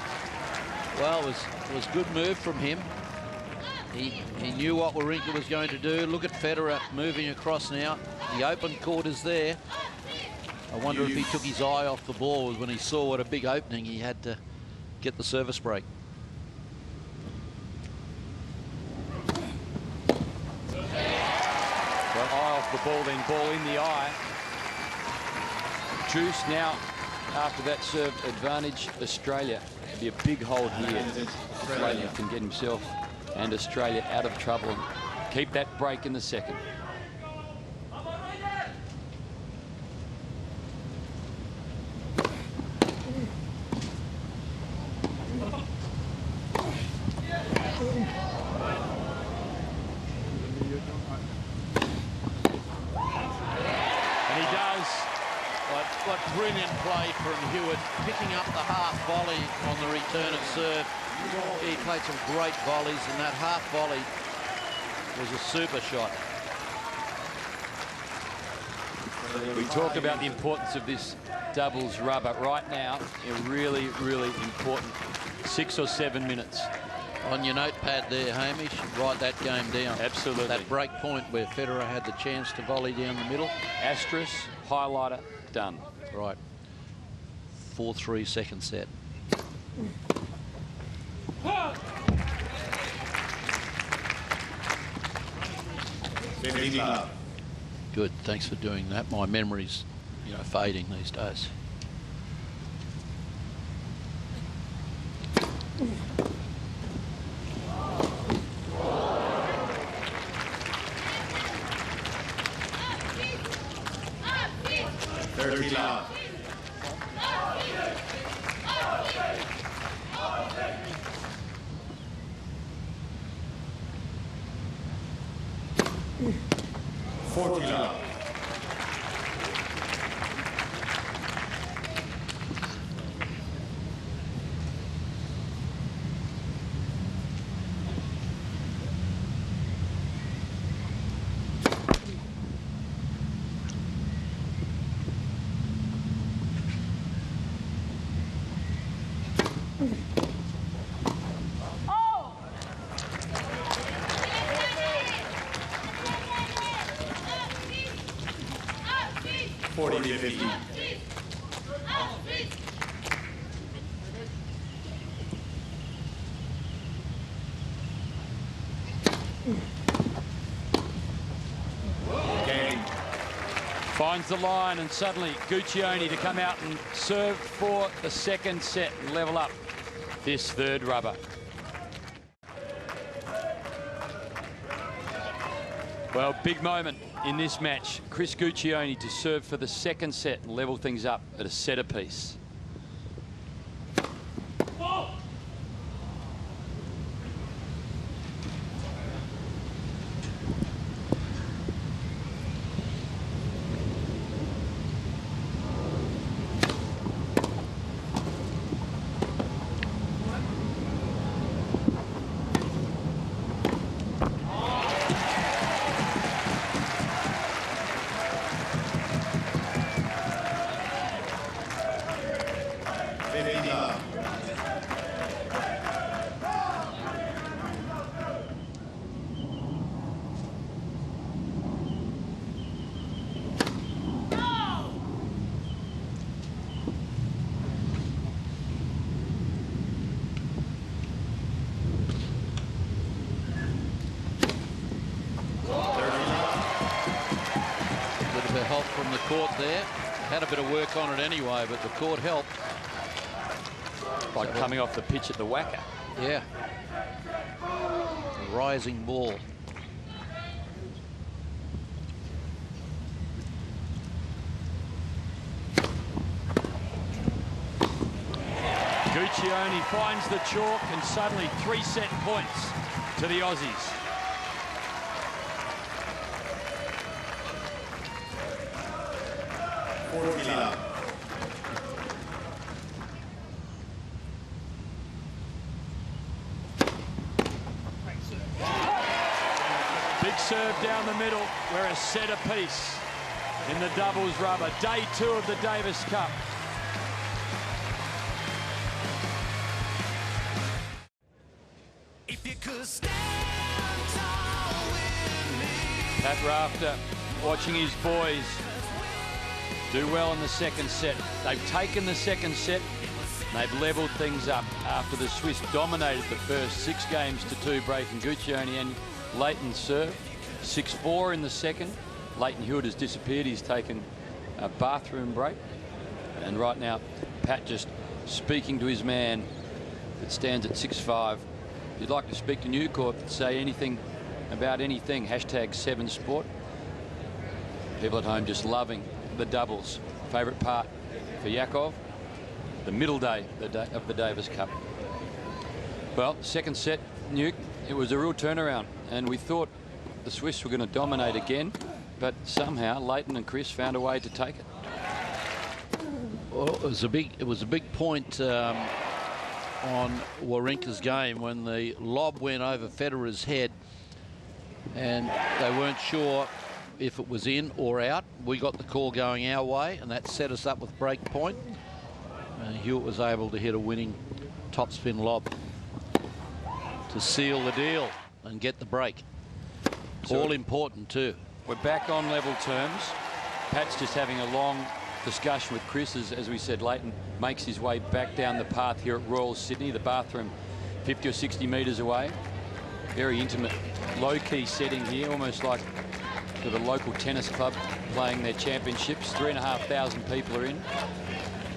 Well, it was good move from him. He knew what Wawrinka was going to do. Look at Federer moving across now. The open court is there. I wonder if he took his eye off the ball when he saw what a big opening he had to get the service break. Well, eye off the ball, then ball in the eye. Juice now, after that serve advantage, Australia. It'll be a big hold here. Australia can get himself and Australia out of trouble and keep that break in the second. What brilliant play from Hewitt, picking up the half volley on the return of serve. He played some great volleys, and that half volley was a super shot. We talked about the importance of this doubles rubber. Right now, a really, really important 6 or 7 minutes. On your notepad there, Hamish, write that game down. Absolutely. That break point where Federer had the chance to volley down the middle. Asterisk, highlighter, done. Right. 4-3 second set. Good. Thanks for doing that. My memory's, fading these days. Finds the line, and suddenly Guccione to come out and serve for the second set and level up this third rubber. Well, big moment in this match. Chris Guccione to serve for the second set and level things up at a set apiece. From the court there. Had a bit of work on it anyway, but the court helped. Like coming off the pitch at the whacker. Yeah. A rising ball. Guccione finds the chalk, and suddenly 3 set points to the Aussies. Big serve down the middle. We're a set apiece in the doubles rubber. Day 2 of the Davis Cup. If you could stand tall with me. Pat Rafter watching his boys do well in the second set. They've taken the second set. They've levelled things up after the Swiss dominated the first 6 games to 2, breaking Guccione and Leighton's serve. 6-4 in the second. Lleyton Hewitt has disappeared. He's taken a bathroom break. And right now, Pat just speaking to his man that stands at 6-5. If you'd like to speak to New Court, say anything about anything, #7sport. People at home just loving the doubles. Favourite part for Yakov, the middle day of the Davis Cup. Well, second set, Nuke, it was a real turnaround, and we thought the Swiss were going to dominate again, but somehow Lleyton and Chris found a way to take it. Well, it was a big point on Wawrinka's game when the lob went over Federer's head, and they weren't sure if it was in or out. We got the call going our way, and that set us up with break point. Hewitt was able to hit a winning topspin lob to seal the deal and get the break. So all important too. We're back on level terms. Pat's just having a long discussion with Chris as we said. Lleyton makes his way back down the path here at Royal Sydney, the bathroom 50 or 60 metres away. Very intimate, low-key setting here, almost like to the local tennis club playing their championships. 3,500 people are in.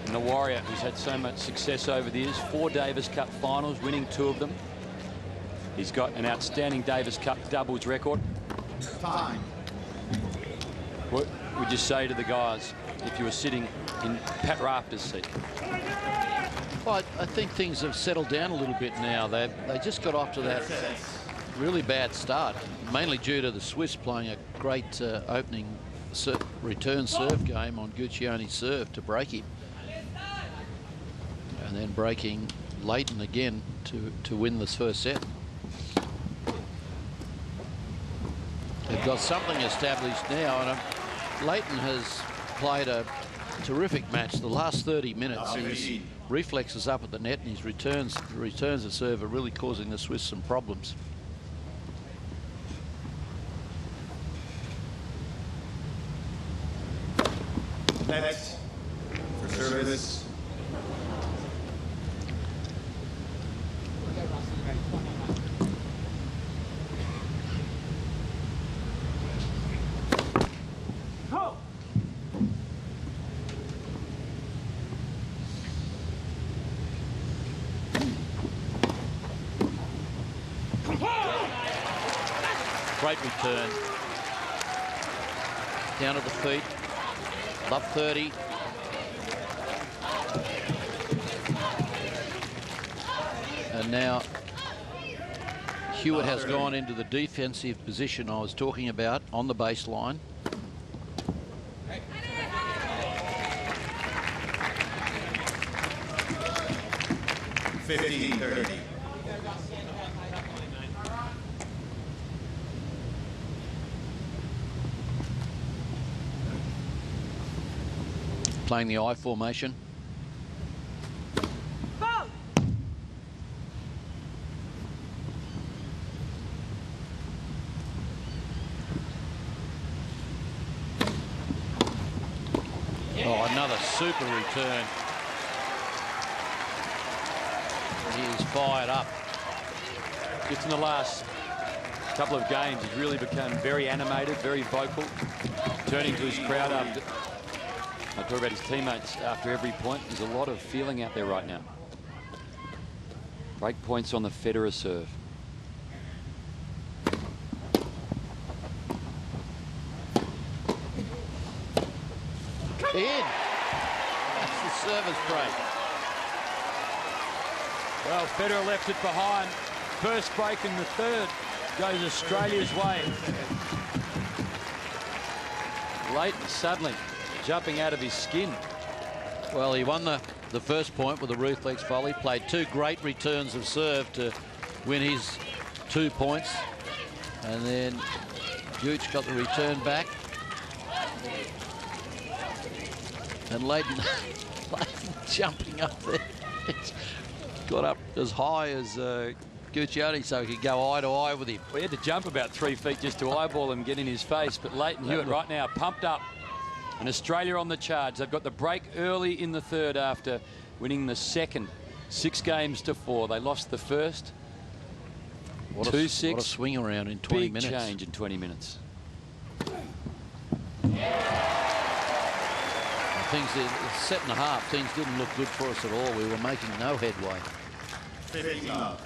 And the Warrior, who's had so much success over the years, 4 Davis Cup finals, winning 2 of them. He's got an outstanding Davis Cup doubles record. Time. What would you say to the guys if you were sitting in Pat Rafter's seat? Well, I think things have settled down a little bit now. They just got off to that really bad start, mainly due to the Swiss playing a great opening return serve game on Guccione's serve to break him, and then breaking Lleyton again to win this first set. They've got something established now, and Lleyton has played a terrific match. The last 30 minutes, his reflexes up at the net and his returns of serve are really causing the Swiss some problems. Next for service. Great return. Down at the feet. Love 30. And now Hewitt has gone into the defensive position I was talking about on the baseline. $15-30. Playing the I formation. Oh, another super return. He is fired up. Just in the last couple of games, he's really become very animated, very vocal, turning to his crowd after. I talk about his teammates after every point. There's a lot of feeling out there right now. Break points on the Federer serve. In. That's the service break. Well, Federer left it behind. First break in the third goes Australia's way. Leighton suddenly jumping out of his skin. Well, he won the first point with a reflex volley, played 2 great returns of serve to win his 2 points. And then Gooch got the return back. And Leighton jumping up there. It's got up as high as Guccione so he could go eye to eye with him. We had to jump about 3 feet just to eyeball him, get in his face. But Leighton Hewitt right now pumped up. And Australia on the charge. They've got the break early in the third after winning the second. 6 games to 4. They lost the first. 2-6. What a swing around in 20 minutes. Big change in 20 minutes. Things, set and a half, things didn't look good for us at all. We were making no headway. 15 love.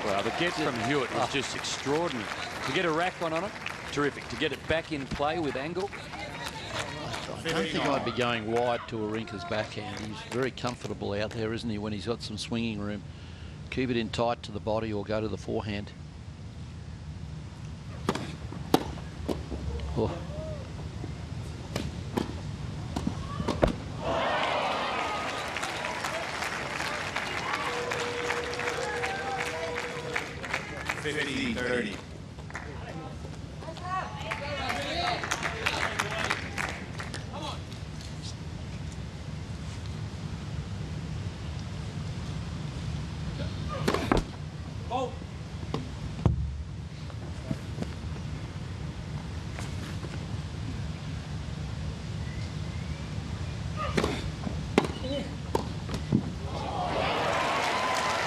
Well, the get from Hewitt was just extraordinary. To get a rack on it, terrific. To get it back in play with angle. I don't think I'd be going wide to Wawrinka's backhand. He's very comfortable out there, isn't he, when he's got some swinging room. Keep it in tight to the body or go to the forehand. Oh. $50-30.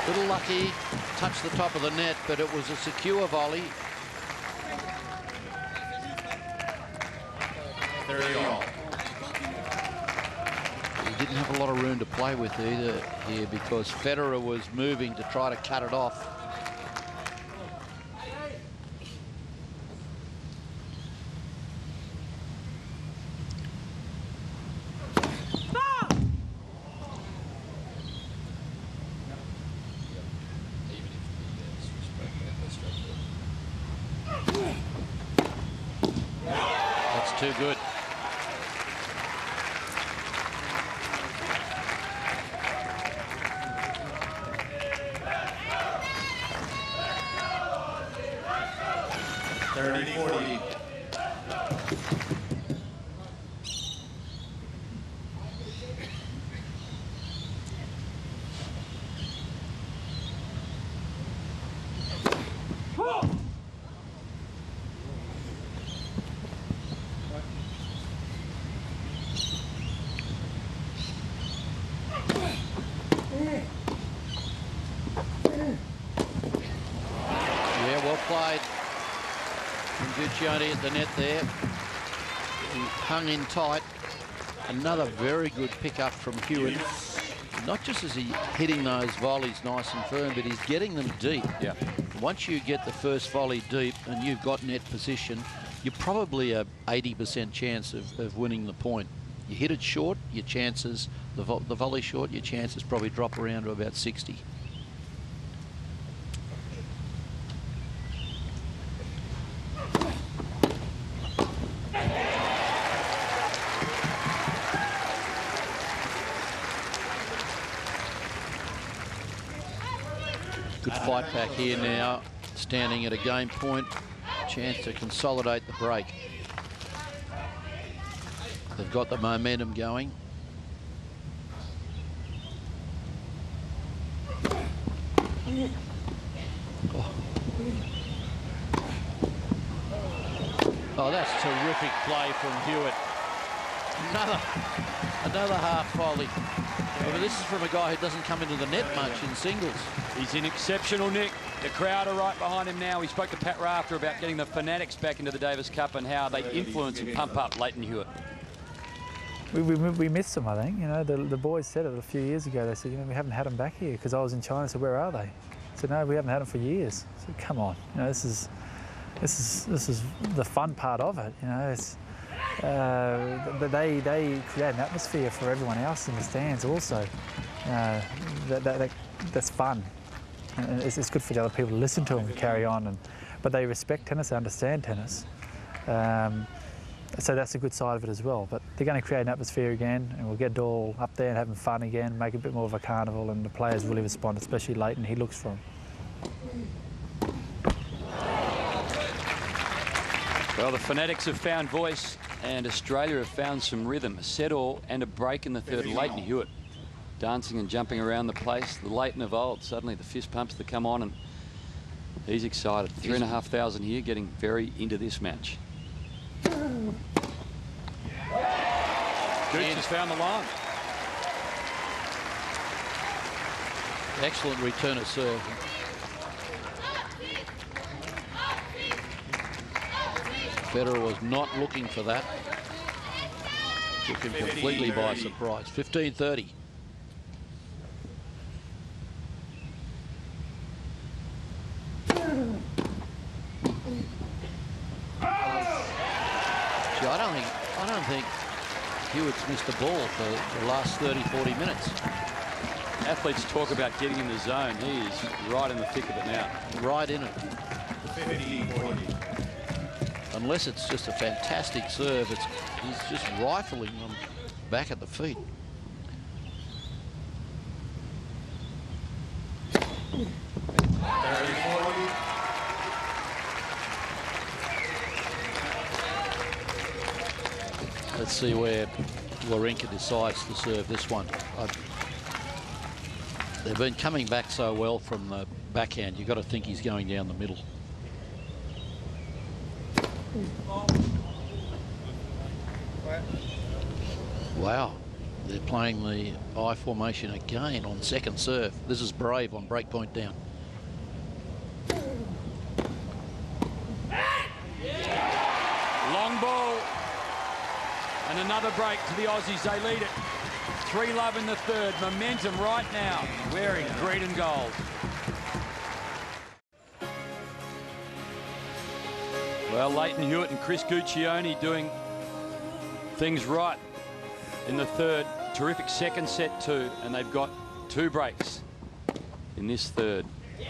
Little lucky, touched the top of the net, but it was a secure volley. 30 all. He didn't have a lot of room to play with either here because Federer was moving to try to cut it off. Too good. $30-40. Played from Guccione at the net there. He hung in tight. Another very good pickup from Hewitt. Not just is he hitting those volleys nice and firm, but he's getting them deep. Yeah. Once you get the first volley deep and you've got net position, you're probably a 80% chance of winning the point. You hit it short, your chances, the volley short, your chances probably drop around to about 60. Good fight back here now, standing at a game point, chance to consolidate the break. They've got the momentum going. Oh, that's terrific play from Hewitt. Another Another half volley. But this is from a guy who doesn't come into the net much in singles. He's in exceptional nick. The crowd are right behind him now. We spoke to Pat Rafter about getting the fanatics back into the Davis Cup and how they influence and pump up Leighton Hewitt. We missed them, I think. You know, the boys said it a few years ago. They said, you know, we haven't had them back here, because I was in China. I said, where are they? I said, no, we haven't had them for years. I said, come on, you know, this is the fun part of it. You know, it's they create an atmosphere for everyone else in the stands also. That's fun. And it's good for the other people to listen to them and carry on. But they respect tennis, they understand tennis. So that's a good side of it as well. But they're going to create an atmosphere again, and we'll get it all up there and having fun again, make it a bit more of a carnival, and the players really respond, especially Leighton. He looks for them. Well, the fanatics have found voice, and Australia have found some rhythm. A set all and a break in the third. Leighton Hewitt dancing and jumping around the place. The Leighton of old. Suddenly the fist pumps that come on, and he's excited. 3,500 here, getting very into this match. Gooch has found the line. Excellent return of serve. Federer was not looking for that. Took him completely by surprise. 15-30. I don't think Hewitt's missed the ball for the last 30-40 minutes. Athletes talk about getting in the zone. He is right in the thick of it now. Right in it. 15-40. Unless it's just a fantastic serve, he's just rifling them back at the feet. Let's see where Wawrinka decides to serve this one. They've been coming back so well from the backhand. You've got to think he's going down the middle. Wow, they're playing the I formation again on second serve. This is brave on break point down. Long ball. And another break to the Aussies. They lead it. 3-love in the third. Momentum right now. Wearing green and gold. Well, Leighton Hewitt and Chris Guccione doing things right in the third. Terrific second set too, and they've got 2 breaks in this third. You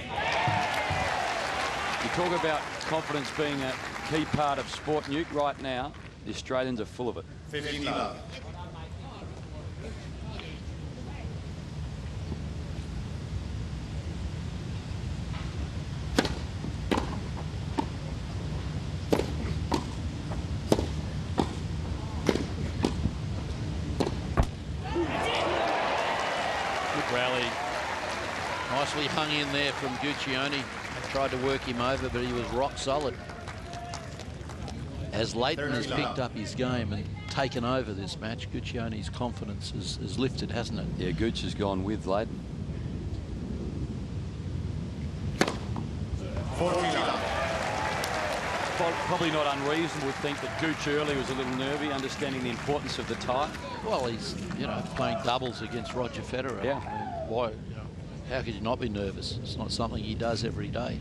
talk about confidence being a key part of sport, Newt. Right now, the Australians are full of it. 15-love. Rally. Nicely hung in there from Guccione. Tried to work him over, but he was rock solid. As Leighton has picked up his game and taken over this match, Guccione's confidence is lifted, hasn't it? Yeah, Gooch has gone with Leighton. 14-love. Probably not unreasonable to think that Gooch early was a little nervy, understanding the importance of the tie. Well, he's, you know, playing doubles against Roger Federer. Yeah. I mean, why, you know, how could you not be nervous? It's not something he does every day.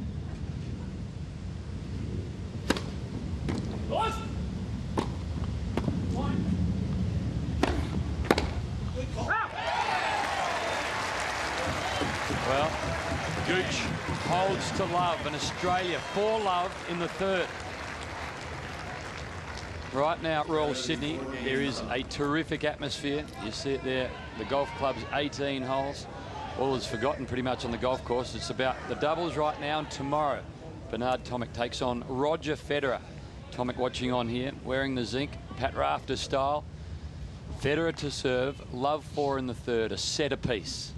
Well, Gooch holds to love, and Australia 4-love in the third. Right now at Royal Sydney, there is a terrific atmosphere. You see it there, the golf club's 18 holes. All is forgotten pretty much on the golf course. It's about the doubles right now, and tomorrow, Bernard Tomic takes on Roger Federer. Tomic watching on here, wearing the zinc, Pat Rafter style. Federer to serve, love 4 in the third, a set apiece.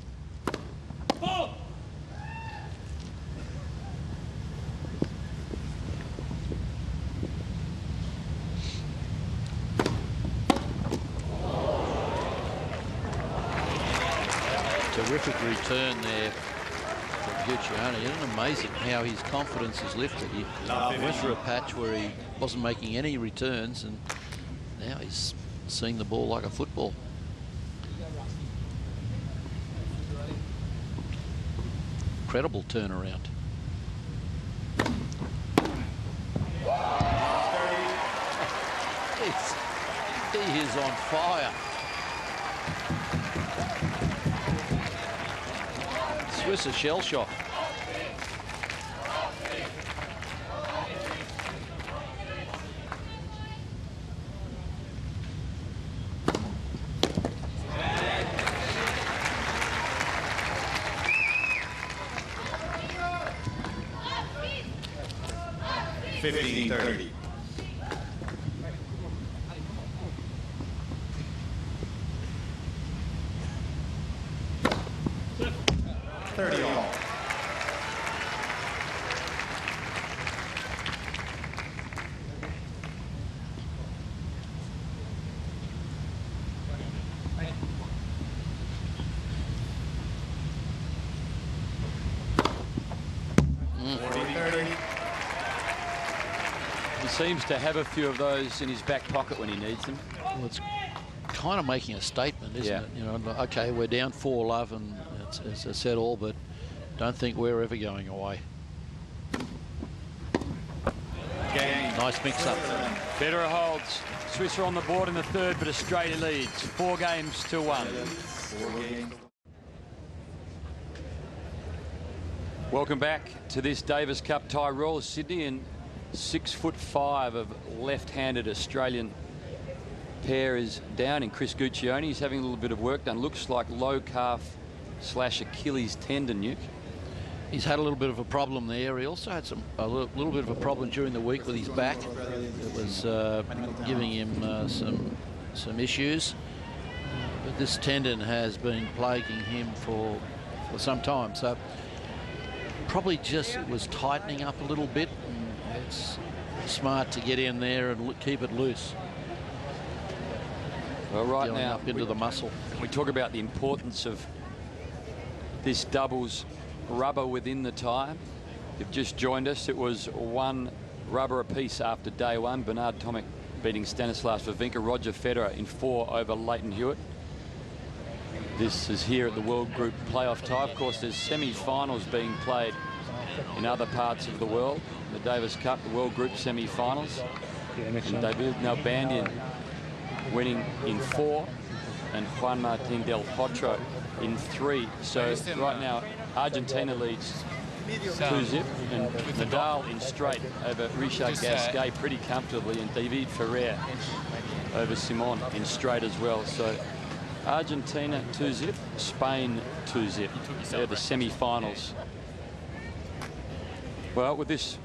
Terrific return there from Guccione. Isn't it amazing how his confidence is lifted? He went through a patch where he wasn't making any returns, and now he's seeing the ball like a football. Incredible turnaround. He is on fire. Swiss are shell shock. $15-30. All. He seems to have a few of those in his back pocket when he needs them. Well, it's kind of making a statement, isn't it? You know, okay, we're down 4-love, and it's a set all, but don't think we're ever going away. Nice mix-up. Federer holds. Swiss are on the board in the third, but Australia leads 4-1. Welcome back to this Davis Cup tie. Royal Sydney, and 6'5" of left-handed Australian pair is down in Chris Guccione. He's having a little bit of work done. Looks like low calf / Achilles tendon, Nuke. He's had a little bit of a problem there. He also had a little bit of a problem during the week with his back. It was giving him some issues. But this tendon has been plaguing him for some time. So probably just it was tightening up a little bit. And it's smart to get in there and keep it loose. Well, right Going now, up into the muscle. we talk about the importance of this doubles rubber within the tie. You've just joined us. It was 1 rubber apiece after day one. Bernard Tomic beating Stanislas Wawrinka. Roger Federer in 4 over Leighton Hewitt. This is here at the World Group Playoff tie. Of course, there's semi-finals being played in other parts of the world. The Davis Cup, the World Group semi-finals. David Nalbandian winning in 4, and Juan Martín del Potro in 3. So right now, Argentina leads 2-0, and Nadal in straight over Richard Gasquet pretty comfortably, and David Ferrer over Simon in straight as well. So Argentina 2-0, Spain 2-0. They're the semi-finals. Well, with this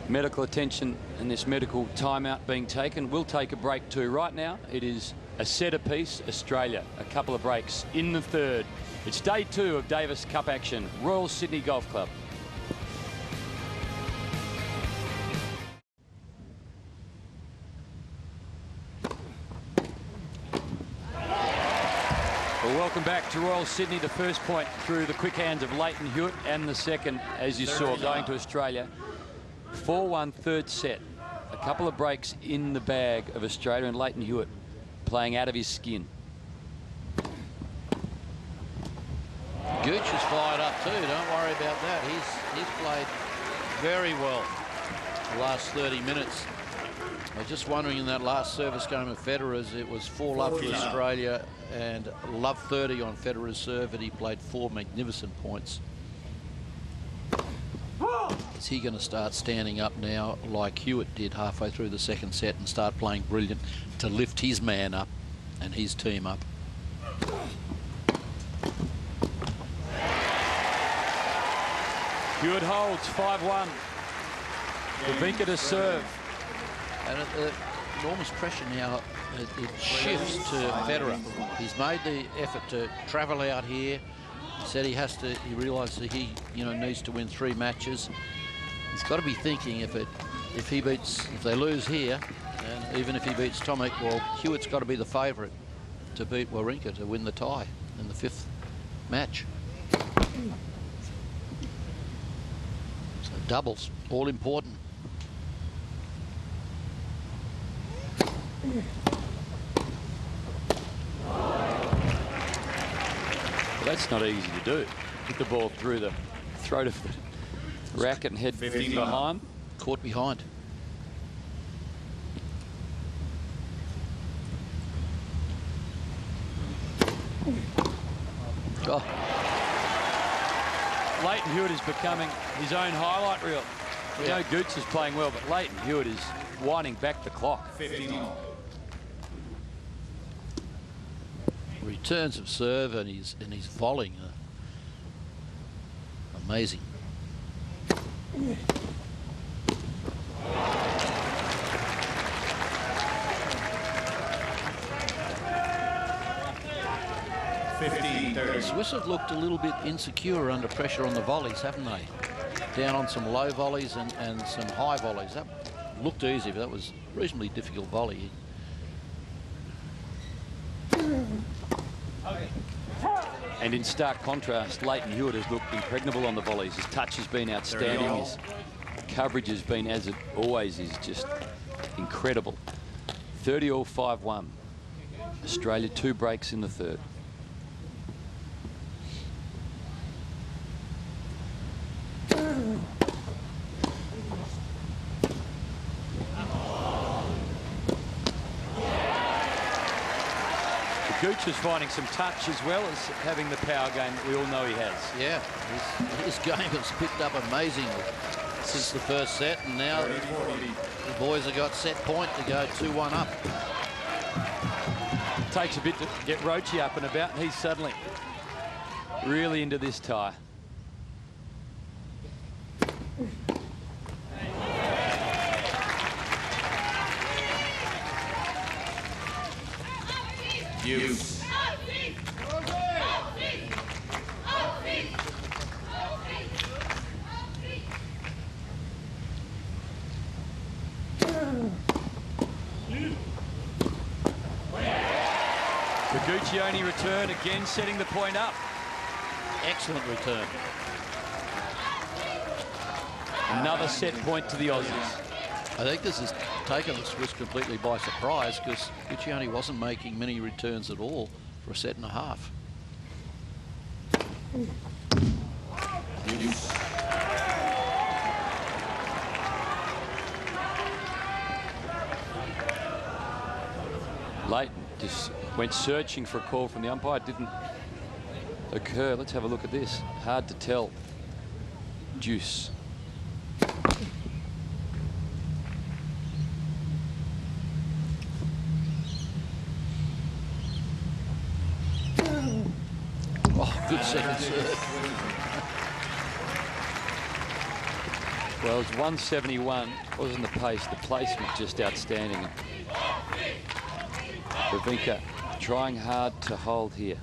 medical attention and this medical timeout being taken, we'll take a break too. Right now, it is a set apiece, Australia. A couple of breaks in the third. It's day 2 of Davis Cup action, Royal Sydney Golf Club. Well, welcome back to Royal Sydney. The first point through the quick hands of Leighton Hewitt, and the second, as you saw, going to Australia. 4-1 third set. A couple of breaks in the bag of Australia, and Leighton Hewitt playing out of his skin. Gooch is fired up too. Don't worry about that. He's played very well the last 30 minutes. I was just wondering, in that last service game of Federer's, it was 4-love for Australia and love 30 on Federer's serve, and he played 4 magnificent points. Is he going to start standing up now like Hewitt did halfway through the second set and start playing brilliant to lift his man up and his team up? Hewitt holds 5-1. Wawrinka to serve. And enormous pressure now. It shifts to Federer. He's made the effort to travel out here. He said he realizes that he needs to win 3 matches. He's got to be thinking if they lose here, and even if he beats Tomic, well, Hewitt's got to be the favourite to beat Wawrinka to win the tie in the 5th match. So doubles, all important. That's not easy to do. Hit the ball through the throat of the racket and head 15 behind. Caught behind. Oh, Leighton Hewitt is becoming his own highlight reel. We know Gooch is playing well, but Leighton Hewitt is winding back the clock. 15 all. returns of serve and his volleying are amazing. The Swiss have looked a little bit insecure under pressure on the volleys, haven't they? Down on some low volleys and some high volleys. That looked easy, but that was a reasonably difficult volley. And in stark contrast, Leighton Hewitt has looked impregnable on the volleys. His touch has been outstanding. His coverage has been, as it always is, just incredible. 30 all, 5-1. Australia 2 breaks in the third. Gooch is finding some touch as well as having the power game that we all know he has. Yeah, his game has picked up amazingly since the first set, and now the boys have got set point to go 2-1 up. Takes a bit to get Roche up and about, and he's suddenly really into this tie. Use. The Guccione return again, setting the point up. Excellent return. Another set point to the Aussies. I think this has taken the Swiss completely by surprise because Guccione wasn't making many returns at all for a set and a half. Leighton just went searching for a call from the umpire. It didn't occur. Let's have a look at this. Hard to tell. Deuce. Oh, good second serve. Well, it's 171. Wasn't the pace, the placement just outstanding. Wawrinka trying hard to hold here.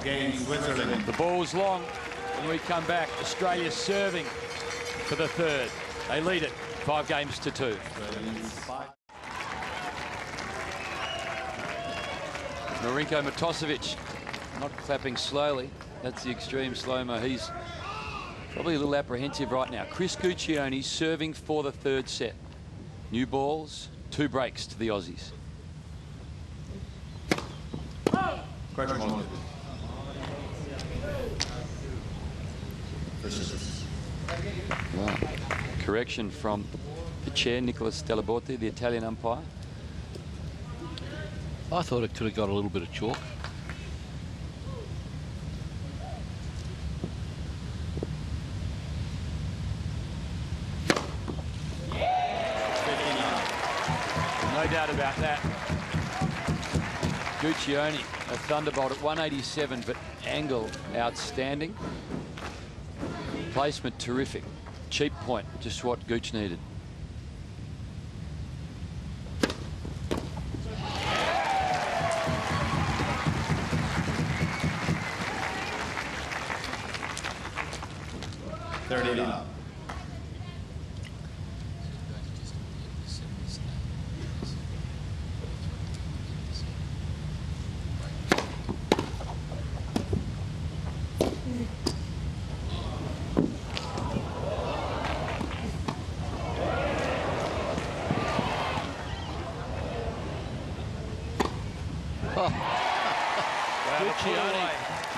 Game Switzerland. The ball's long. When we come back, Australia serving for the third. They lead it 5-2. Wawrinka Matosevic not clapping slowly. That's the extreme slow-mo. He's probably a little apprehensive right now. Chris Guccione serving for the third set. New balls, 2 breaks to the Aussies. Well, correction from the chair, Nicholas Delaborte, the Italian umpire. I thought it could have got a little bit of chalk. No doubt about that. Guccione, a thunderbolt at 187, but angle outstanding. Placement terrific. Cheap point, just what Gooch needed. 30 love.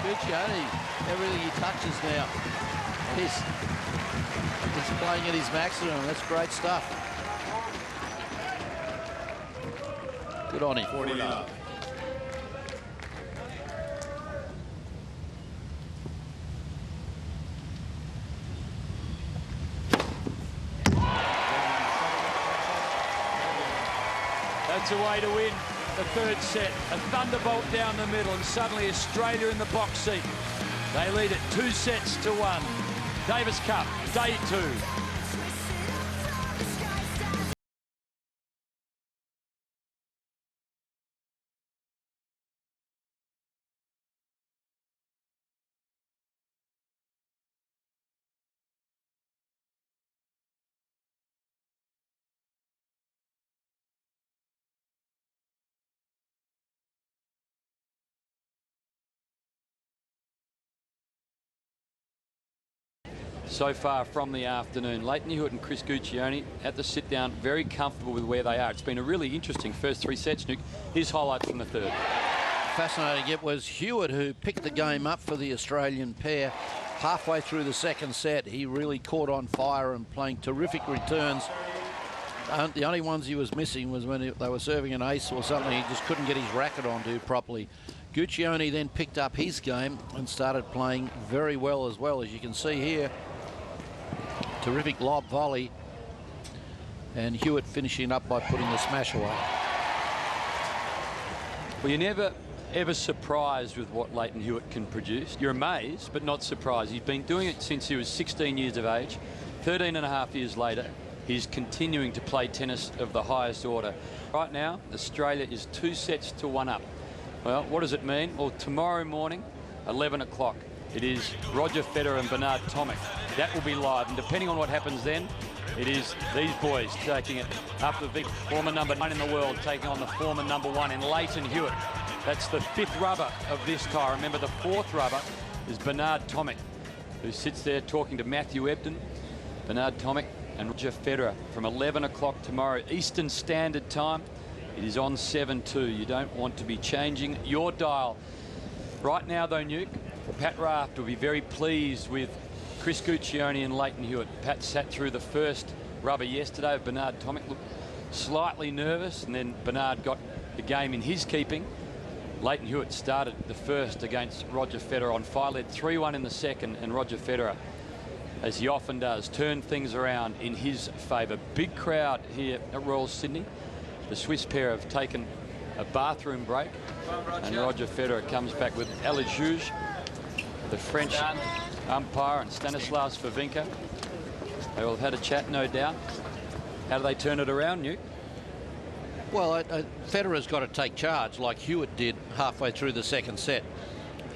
Guccione, everything he touches now, he's playing at his maximum. That's great stuff. Good on him. 40 love. That's a way to win the third set. A thunderbolt down the middle, and suddenly Australia in the box seat. They lead it 2-1. Davis Cup, day 2. So far from the afternoon, Leighton Hewitt and Chris Guccione at the sit down, very comfortable with where they are. It's been a really interesting first 3 sets, Nick. Here's highlights from the third. Fascinating. It was Hewitt who picked the game up for the Australian pair. Halfway through the second set, he really caught on fire and playing terrific returns. The only ones he was missing was when they were serving an ace or something. He just couldn't get his racket onto properly. Guccione then picked up his game and started playing very well as well, as you can see here. Terrific lob volley, and Hewitt finishing up by putting the smash away. Well, you're never ever surprised with what Leighton Hewitt can produce. You're amazed, but not surprised. He's been doing it since he was 16 years of age. 13 and a half years later, he's continuing to play tennis of the highest order. Right now, Australia is 2-1 up. Well, what does it mean? Well, tomorrow morning, 11 o'clock. It is Roger Federer and Bernard Tomic. That will be live, and depending on what happens then, it is these boys taking it up the big former number 9 in the world, taking on the former number 1 in Leighton Hewitt. That's the 5th rubber of this tie. Remember, the 4th rubber is Bernard Tomic, who sits there talking to Matthew Ebden. Bernard Tomic and Roger Federer from 11 o'clock tomorrow, Eastern Standard Time. It is on 7-2. You don't want to be changing your dial. Right now, though, Nuke, Pat Raft will be very pleased with Chris Guccione and Leighton Hewitt. Pat sat through the first rubber yesterday. Bernard Tomic looked slightly nervous, and then Bernard got the game in his keeping. Leighton Hewitt started the first against Roger Federer on fire, led 3-1 in the second, and Roger Federer, as he often does, turned things around in his favour. Big crowd here at Royal Sydney. The Swiss pair have taken a bathroom break, and Roger Federer comes back with Ali Juge, the French umpire, and Stanislas Wawrinka. They will have had a chat, no doubt. How do they turn it around, Newt? Well, Federer's got to take charge like Hewitt did halfway through the second set.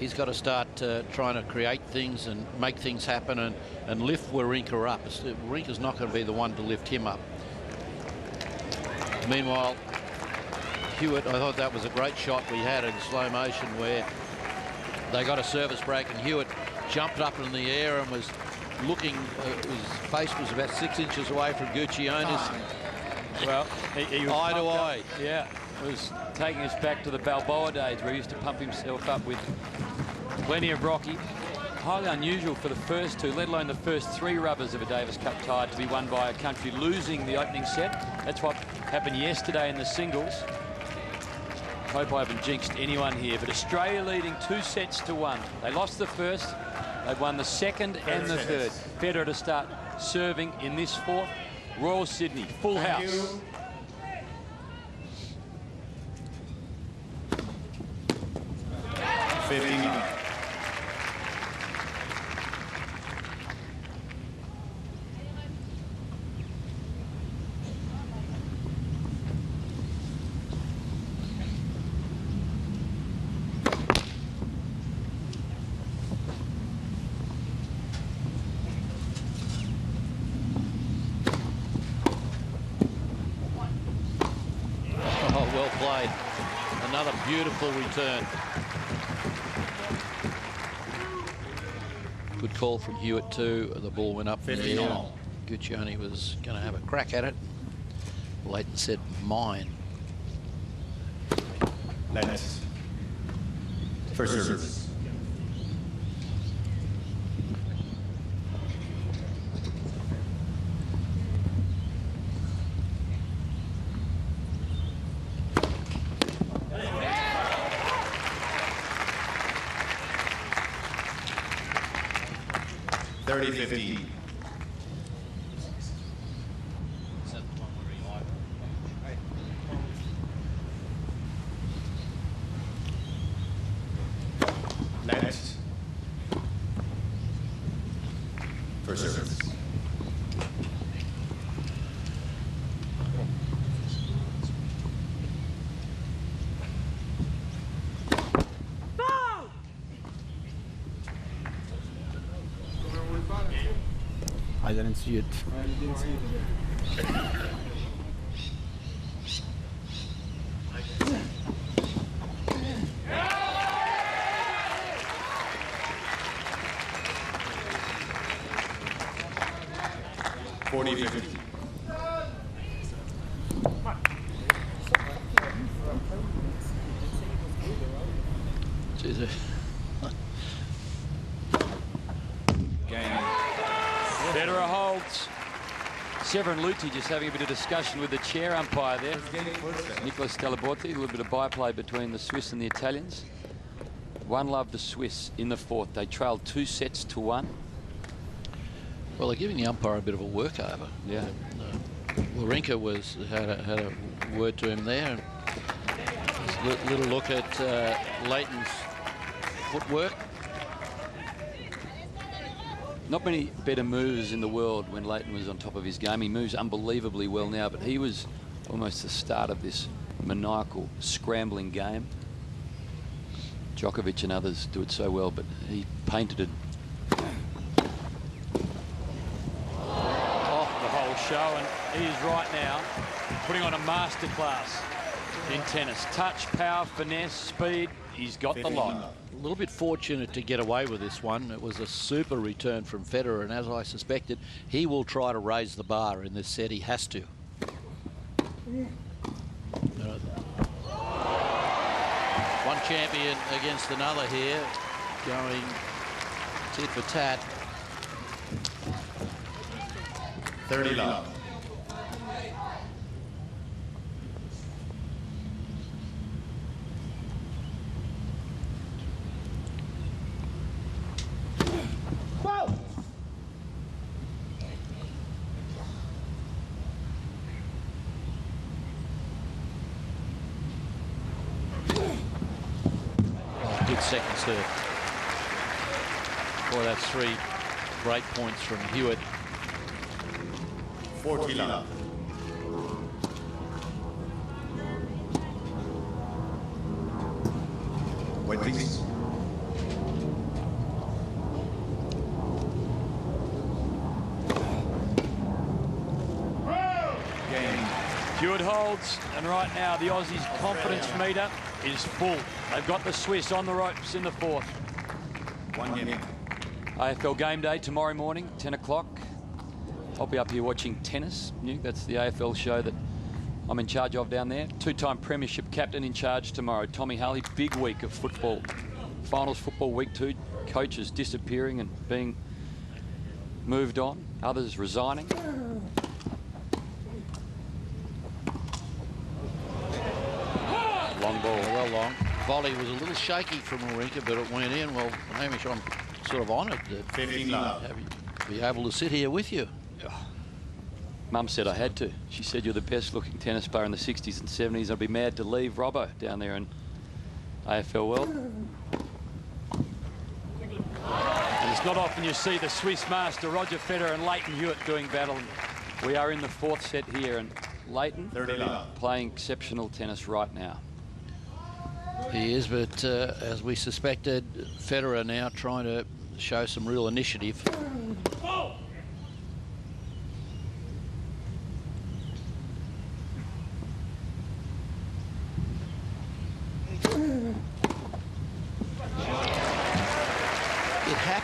He's got to start trying to create things and make things happen and lift Wawrinka up. Wawrinka's not going to be the one to lift him up. Meanwhile, Hewitt, I thought that was a great shot we had in slow motion where they got a service break and Hewitt jumped up in the air and was looking, his face was about 6 inches away from Guccione's. Well, he was eye to eye. Yeah, it was taking us back to the Balboa days where he used to pump himself up with plenty of Rocky. Highly unusual for the first 2, let alone the first 3 rubbers of a Davis Cup tie to be won by a country losing the opening set. That's what happened yesterday in the singles. Hope I haven't jinxed anyone here, but Australia leading 2-1. They lost the first, they've won the second and the third. Federer to start serving in this 4th. Royal Sydney, full house. 15. played. Another beautiful return. Good call from Hewitt too. The ball went up in the air. Guccione was going to have a crack at it. Leighton said, mine. Let's. First service. $30-15. Next. First service. I didn't see it. $40-50. Jesus. Federer holds. Severin Lutti just having a bit of discussion with the chair umpire there. Nicolas Scalaborti, a little bit of byplay between the Swiss and the Italians. 1-love the Swiss in the fourth. They trailed 2-1. Well, they're giving the umpire a bit of a workover. Yeah. Wawrinka had a word to him there. Just a little look at Leighton's footwork. Not many better moves in the world when Leighton was on top of his game. He moves unbelievably well now, but he was almost the start of this maniacal scrambling game. Djokovic and others do it so well, but he painted it off the whole show, and he is right now putting on a masterclass in tennis. Touch, power, finesse, speed, he's got the lot. A little bit fortunate to get away with this one. It was a super return from Federer, and as I suspected, he will try to raise the bar in this set. He has to. One champion against another here, going tit for tat. 30-love. Good second serve. Boy, that's 3 great points from Hewitt. 40-love. Wait, please. Hewitt holds, and right now the Aussies' confidence meter is full. They've got the Swiss on the ropes in the fourth. 1 game. AFL game day tomorrow morning, 10 o'clock. I'll be up here watching tennis. That's the AFL show that I'm in charge of down there. 2-time premiership captain in charge tomorrow. Tommy Harley, big week of football. Finals football week 2. Coaches disappearing and being moved on. Others resigning. Long ball. Well long. Volley was a little shaky from Wawrinka, but it went in. Well, Hamish, I'm sort of honoured to 15-love. be able to sit here with you. Mum said I had to. She said you're the best looking tennis player in the 60s and 70s. I'd be mad to leave Robbo down there in AFL world. And it's not often you see the Swiss master Roger Federer and Leighton Hewitt doing battle. We are in the fourth set here, and Leighton playing exceptional tennis right now. He is, but as we suspected, Federer now trying to show some real initiative.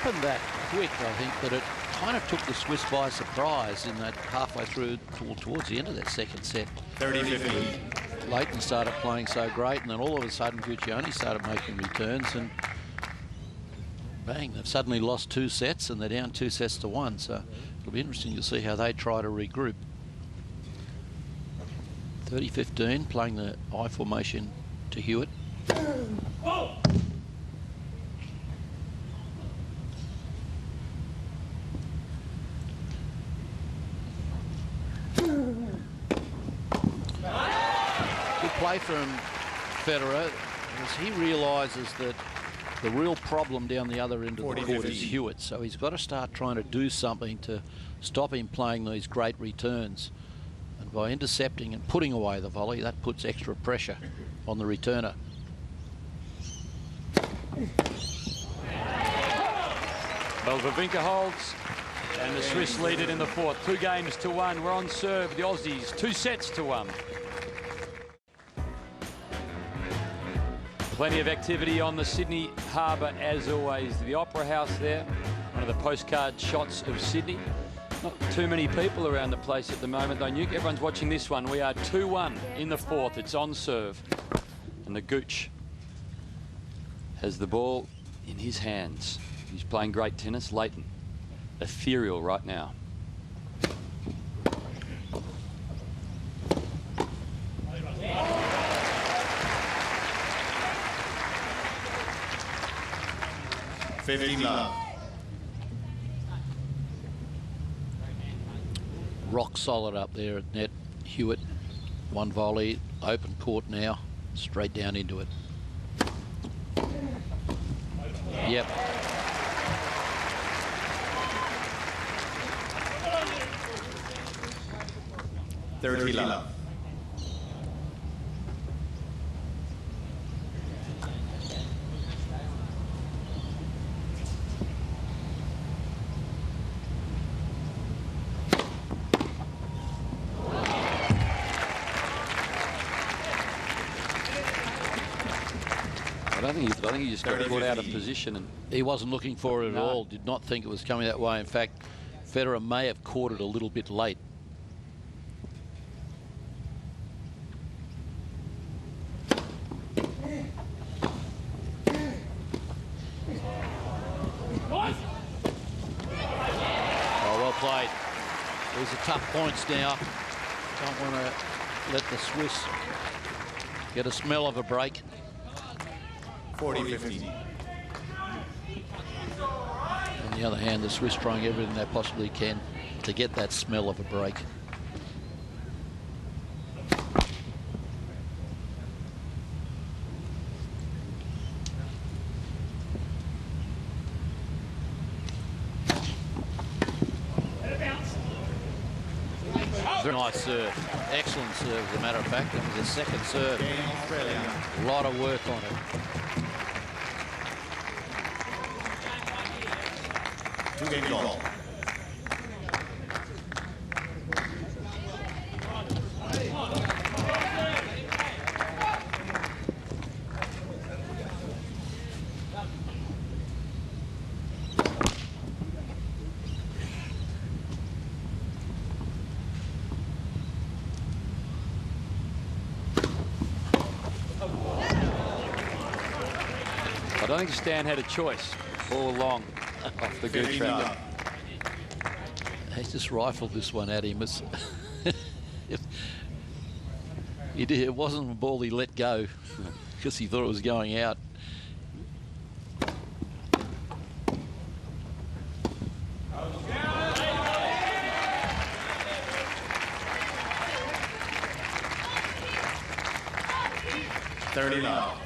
happened that quick, I think, that it kind of took the Swiss by surprise in that halfway through towards the end of that second set. 30-15. Leighton started playing so great, and then all of a sudden Guccione started making returns, and bang, they've suddenly lost 2 sets and they're down 2-1. So it'll be interesting to see how they try to regroup. 30-15, playing the I formation to Hewitt. Good play from Federer, as he realises that the real problem down the other end of the court is Hewitt. So he's got to start trying to do something to stop him playing these great returns. And by intercepting and putting away the volley, that puts extra pressure on the returner. Well, Wawrinka holds, and the Swiss lead it in the 4th. 2-1. We're on serve, the Aussies, 2-1. Plenty of activity on the Sydney Harbour, as always. The Opera House there, one of the postcard shots of Sydney. Not too many people around the place at the moment, though. Nuke, everyone's watching this one. We are 2-1 in the 4th. It's on serve. And the Gooch has the ball in his hands. He's playing great tennis. Leighton, ethereal right now. Love. Rock solid up there at net. Hewitt, 1 volley, open court now, straight down into it. Yep. Love. I think he just got put out of position, and he wasn't looking for it at all. Did not think it was coming that way. In fact, Federer may have caught it a little bit late. Oh, well played. These are tough points now. Don't want to let the Swiss get a smell of a break. 40-15. On the other hand, the Swiss trying everything they possibly can to get that smell of a break. Very nice serve. Excellent serve, as a matter of fact. That was his second serve. A lot of work on it. 2-game ball. I don't think Stan had a choice all along off the Gooch trap. He just rifled this one at him. It wasn't a ball he let go because he thought it was going out. Love.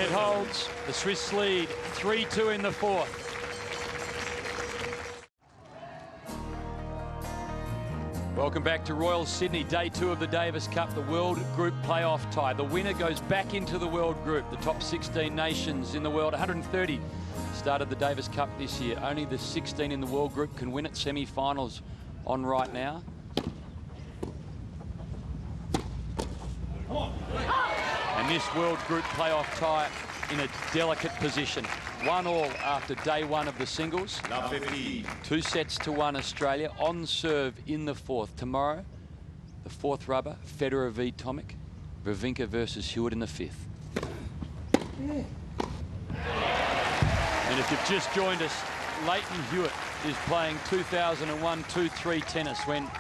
Net holds. The Swiss lead 3-2 in the fourth. Welcome back to Royal Sydney, day 2 of the Davis Cup, the World Group playoff tie. The winner goes back into the World Group. The top 16 nations in the world, 130, started the Davis Cup this year. Only the 16 in the World Group can win it. Semi-finals on right now. And this World Group playoff tie in a delicate position. 1-1 after day 1 of the singles. 2 sets to 1 Australia on serve in the fourth. Tomorrow, the fourth rubber, Federer v Tomic. Wawrinka versus Hewitt in the fifth. And if you've just joined us, Lleyton Hewitt is playing 2001 2-3 tennis when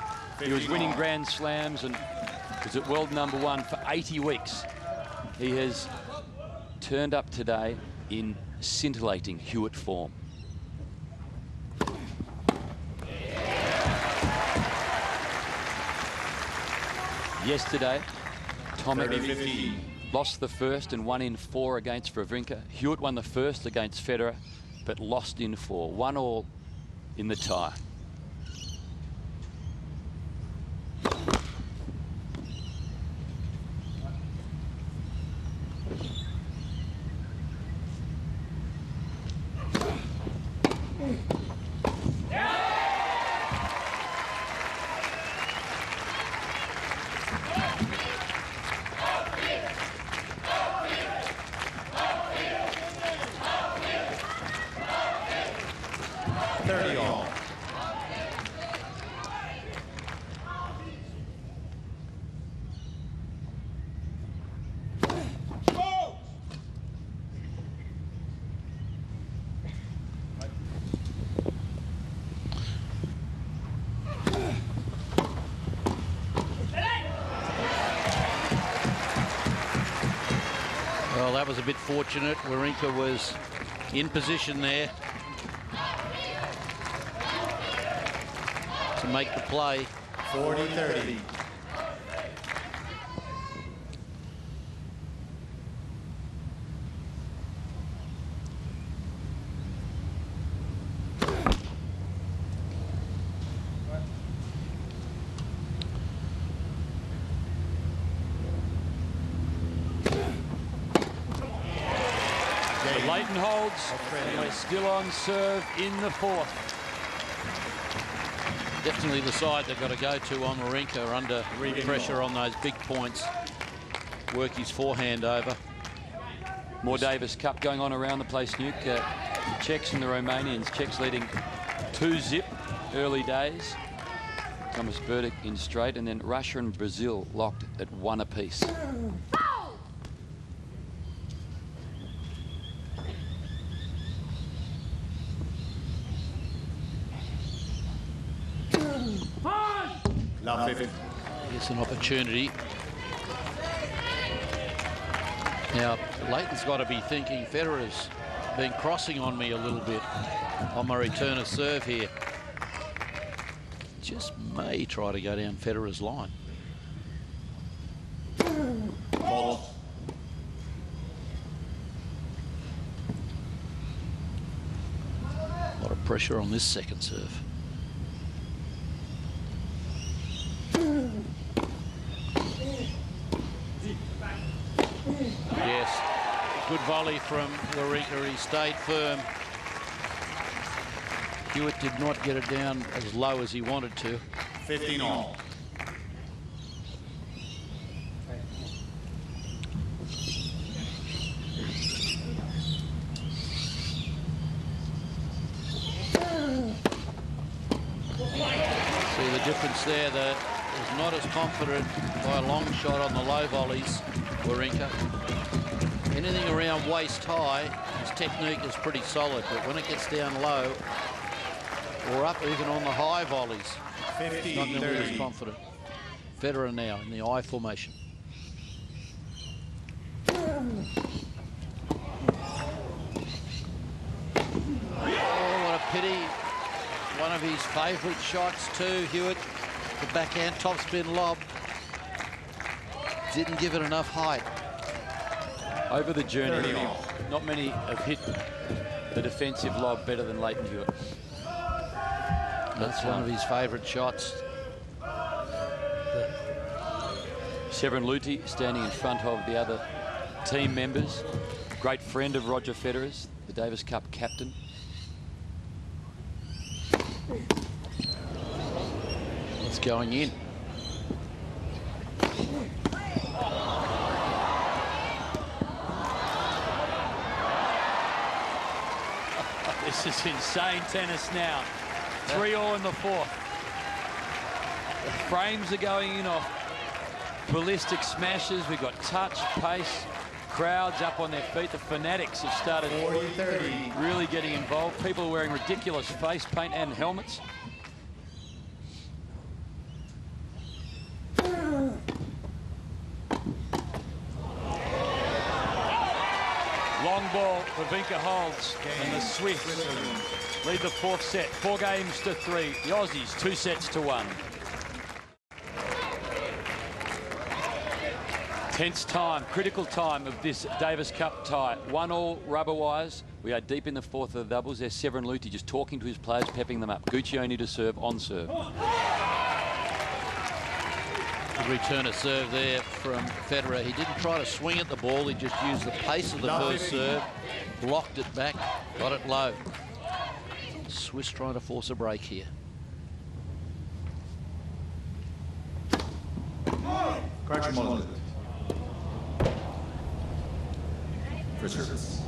he was winning Grand Slams and was at world #1 for 80 weeks. He has turned up today in scintillating Hewitt form. Yesterday, Tomic lost the first and won in 4 against Wawrinka. Hewitt won the first against Federer, but lost in 4. 1-1 in the tie. Well, that was a bit fortunate. Wawrinka was in position there to make the play. 40-30. Lleyton holds, and we're still on serve in the fourth. Definitely the side they've got to go to on Wawrinka under pressure on those big points. Work his forehand over. More Davis Cup going on around the place, Nuke. The Czechs and the Romanians. Czechs leading 2-0 early days. Thomas Burdick in straight, and then Russia and Brazil locked at 1 apiece. Here's an opportunity. Now, Lleyton's got to be thinking Federer's been crossing on me a little bit on my return of serve here. Just may try to go down Federer's line. A lot of pressure on this second serve. Yes, good volley from Wawrinka. He stayed firm. Hewitt did not get it down as low as he wanted to. 15-all. See the difference there, that is not as confident by a long shot on the low volleys, Wawrinka. Anything around waist high, his technique is pretty solid, but when it gets down low or up even on the high volleys, he's not nearly as confident. Federer now in the I formation. Oh, what a pity. One of his favourite shots too, Hewitt. The backhand topspin lob. Didn't give it enough height. Over the journey, not many have hit the defensive lob better than Leighton Hewitt. That's one of his favourite shots. Severin Luthi standing in front of the other team members. Great friend of Roger Federer's, the Davis Cup captain. It's going in. This is insane tennis now. 3-all in the fourth. The frames are going in off ballistic smashes. We've got touch, pace, crowds up on their feet. The fanatics have started 40-30. really getting involved. People are wearing ridiculous face paint and helmets. Long ball, Wawrinka holds, and the Swifts lead the fourth set, 4-3. The Aussies 2-1. Tense time, critical time of this Davis Cup tie. 1-all rubber-wise. We are deep in the fourth of the doubles. There's Severin Luthi just talking to his players, pepping them up. Guccione to serve, on serve. Good return a serve there from Federer. He didn't try to swing at the ball. He just used the pace of the first serve, blocked it back, got it low. Swiss trying to force a break here. Crunch moment. For service.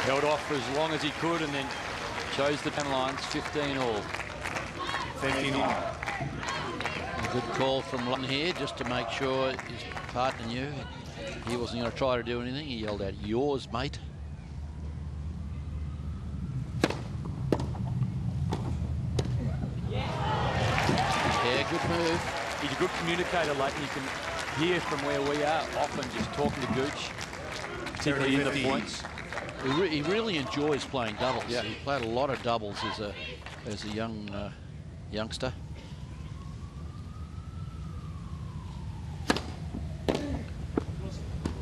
Held off for as long as he could and then chose the 10 lines, 15-all. 15-all. A good call from Lutton here just to make sure his partner knew he wasn't going to try to do anything. He yelled out, "Yours, mate." Yeah, good move. He's a good communicator, Leighton. You can hear from where we are, often just talking to Gooch, particularly in the points. He really enjoys playing doubles. Yeah. He played a lot of doubles as a young youngster.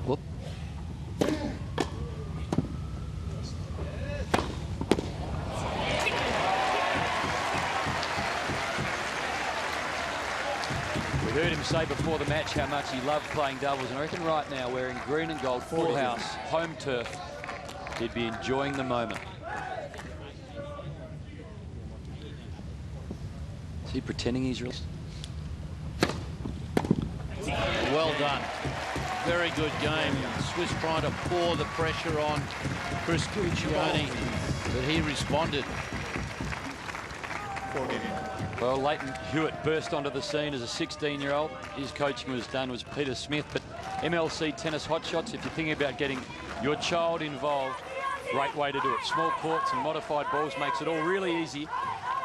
Whoop. We heard him say before the match how much he loved playing doubles, and I reckon right now, wearing green and gold, full house, home turf, he'd be enjoying the moment. Is he pretending he's released? Well done. Very good game. Swiss trying to pour the pressure on Chris Guccione, but he responded. Well, Leighton Hewitt burst onto the scene as a 16-year-old. His coaching was done was Peter Smith, but MLC Tennis Hotshots, if you're thinking about getting your child involved, great way to do it. Small courts and modified balls makes it all really easy.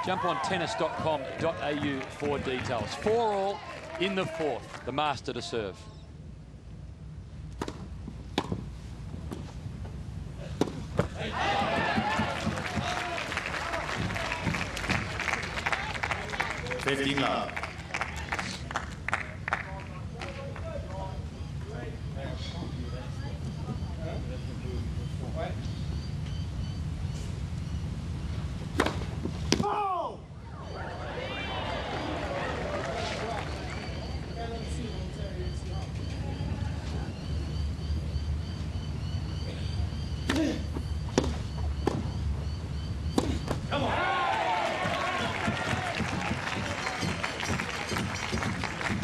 Jump on tennis.com.au for details. 4-all in the fourth, the master to serve. $15.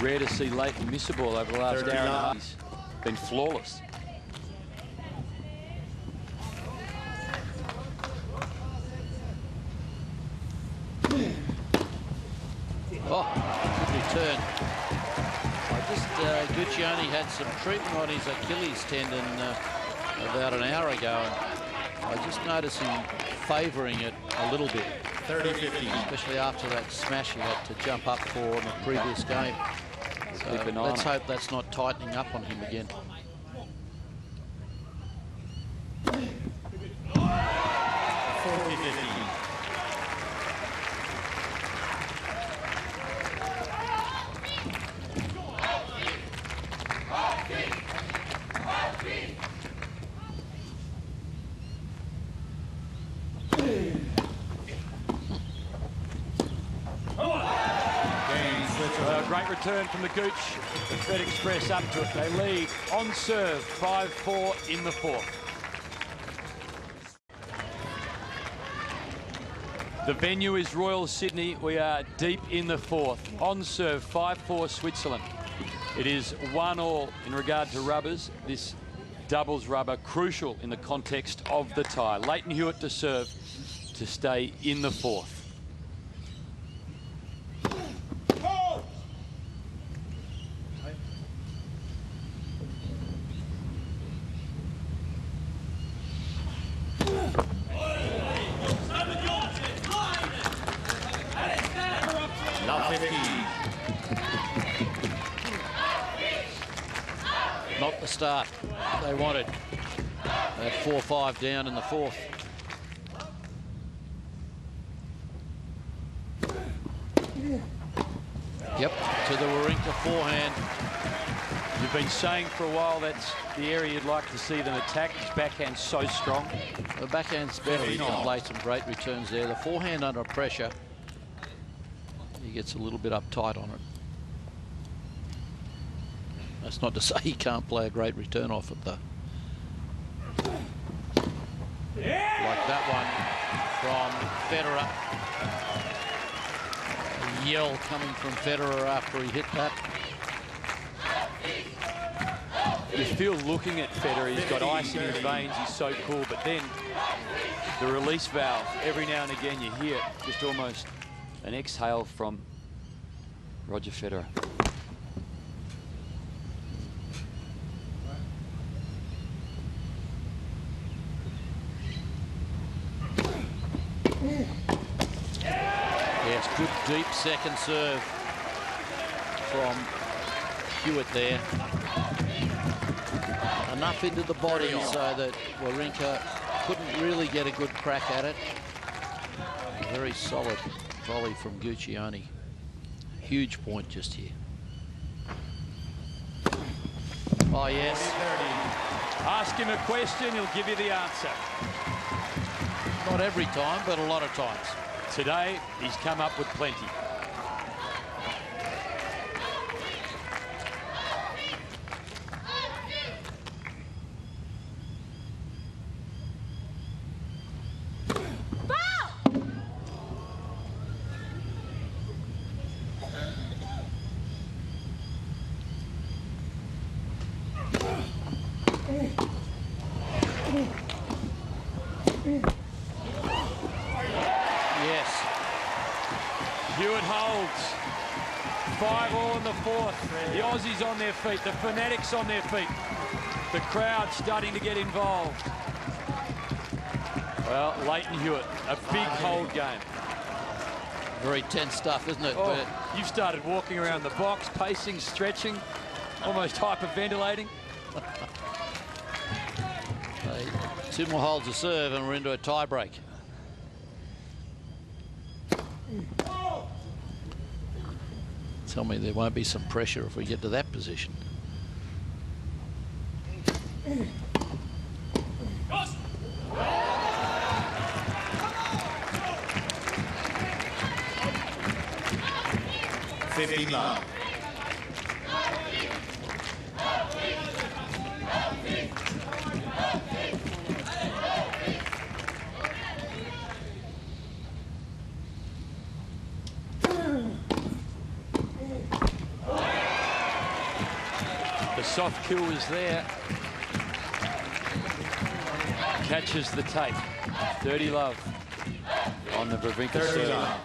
Rare to see Leighton miss a ball over the last hour and a half. He's been flawless. Oh, good return. Guccione had some treatment on his Achilles tendon about an hour ago, and I just noticed him favouring it a little bit. 30-15. especially after that smash he had to jump up for in the previous game. So Keep an eye let's on it. hope that's not tightening up on him again. 40-15. Well, great return from the Gooch. The Fed Express up to it. They lead on serve 5-4 in the fourth. The venue is Royal Sydney. We are deep in the fourth. On serve 5-4 Switzerland. It is 1-1 in regard to rubbers. This doubles rubber crucial in the context of the tie. Leighton Hewitt to serve to stay in the fourth. Love 15. Not the start they wanted. They had 4-5 down in the fourth. Yep, to the Wawrinka forehand. You've been saying for a while that's the area you'd like to see them attack. His backhand's so strong. The backhand's better. He can play some great returns there. The forehand under pressure, he gets a little bit uptight on it. That's not to say he can't play a great return off it, though. Like that one from Federer. A yell coming from Federer after he hit that. You feel looking at Federer, he's got ice in his veins, he's so cool, but then the release valve, every now and again you hear just almost an exhale from Roger Federer. Yes, good deep second serve from Hewitt there. Enough into the body so that Wawrinka couldn't really get a good crack at it. A very solid volley from Guccione. Huge point just here. Oh, yes. Ask him a question, he'll give you the answer. Not every time, but a lot of times. Today, he's come up with plenty. Yes. Hewitt holds. 5-all in the fourth. The Aussies on their feet, the fanatics on their feet. The crowd starting to get involved. Well, Leighton Hewitt, a big hold game. Very tense stuff, isn't it? Oh, But you've started walking around the box, pacing, stretching, almost hyperventilating. two more holds of serve and we're into a tie break. Tell me there won't be some pressure if we get to that position. $15. The soft kill is there. Catches the tape. 30 love on the Wawrinka serve.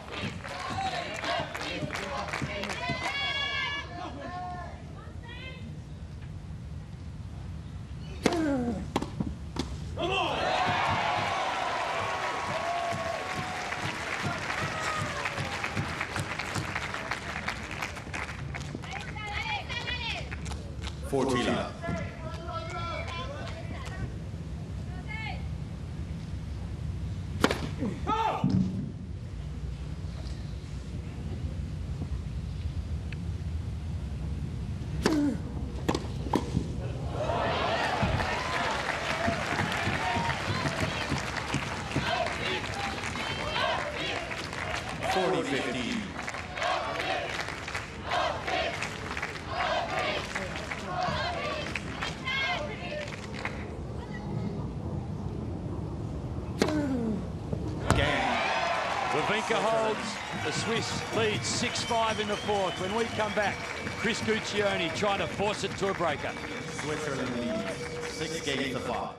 Wawrinka holds. The Swiss leads 6-5 in the fourth. When we come back, Chris Guccione trying to force it to a breaker. Switzerland leads 6 games to 5.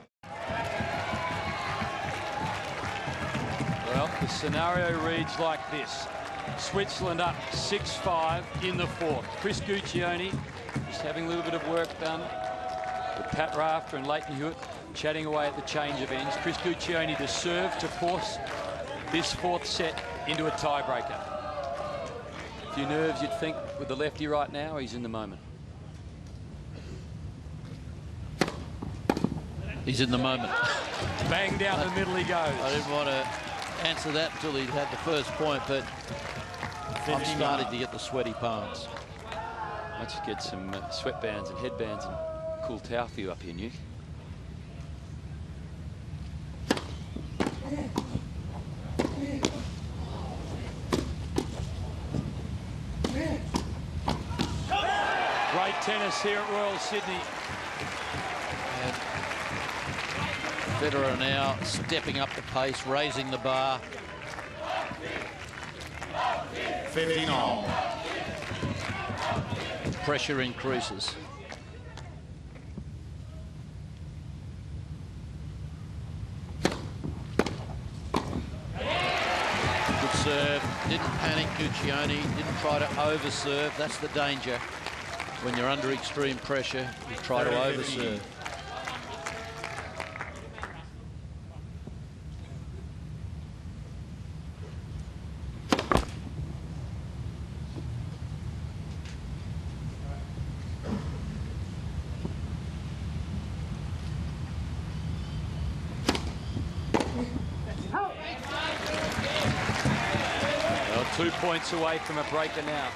Well, the scenario reads like this. Switzerland up 6-5 in the fourth. Chris Guccione just having a little bit of work done with Pat Rafter and Leighton Hewitt chatting away at the change of ends. Chris Guccione to serve to force this fourth set into a tiebreaker. A few nerves, you'd think, with the lefty right now. He's in the moment. He's in the moment. Bang down the middle he goes. I didn't want to answer that until he'd had the first point, but I'm starting to get the sweaty palms. Let's just get some sweatbands and headbands and a cool towel for you up here, Nuke. Great tennis here at Royal Sydney. And Federer now stepping up the pace, raising the bar. 15 all. Pressure increases. Good serve. Didn't panic, Guccione. Didn't try to overserve. That's the danger. When you're under extreme pressure, you try to overserve. Well, 2 points away from a breaker now.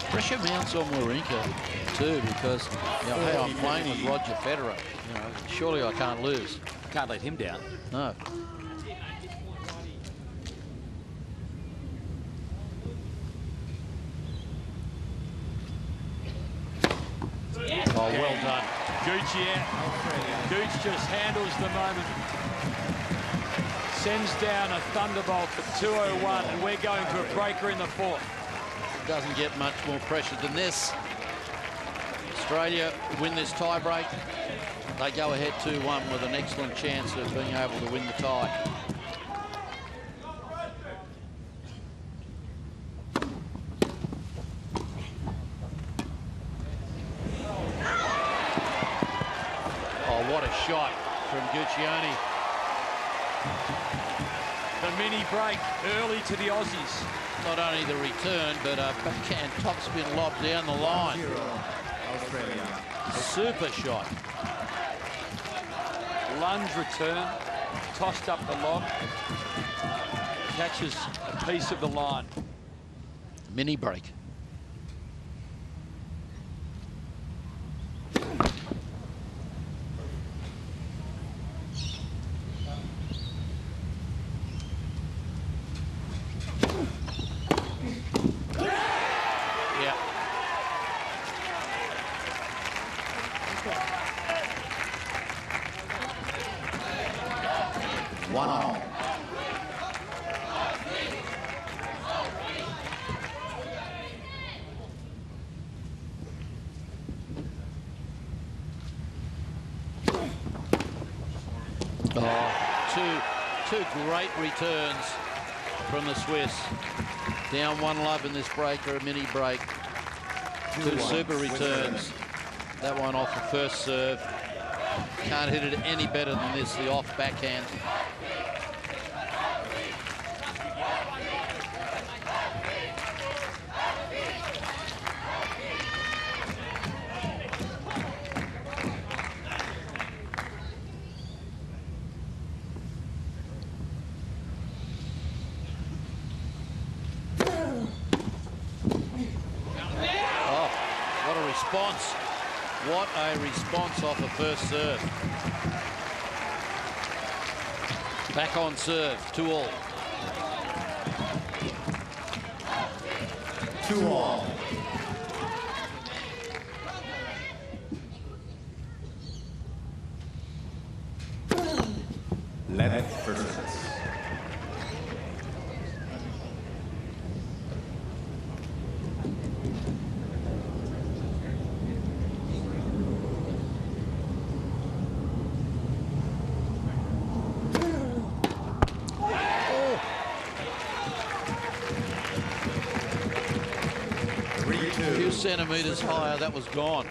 Pressure mounts on Wawrinka too, because you know, hey, I'm playing with Roger Federer. You know, surely I can't lose. Can't let him down. No. Oh, well done. Gooch just handles the moment. Sends down a thunderbolt at 2:01, and we're going to a breaker in the fourth. Doesn't get much more pressure than this. Australia win this tie break. They go ahead 2-1 with an excellent chance of being able to win the tie. Oh, what a shot from Guccione. The mini break early to the Aussies. Not only the return, but a backhand topspin lob down the line. Australia. Super shot. Lunge return, tossed up the lob, catches a piece of the line. Mini break. One all. Two great returns from the Swiss. Down 1-love in this break, or a mini break. Two super returns. That one off the first serve. Can't hit it any better than this, the off backhand. Response. What a response off the first serve. Back on serve, 2-all. 2-all. Left versus centimetres higher, that was gone.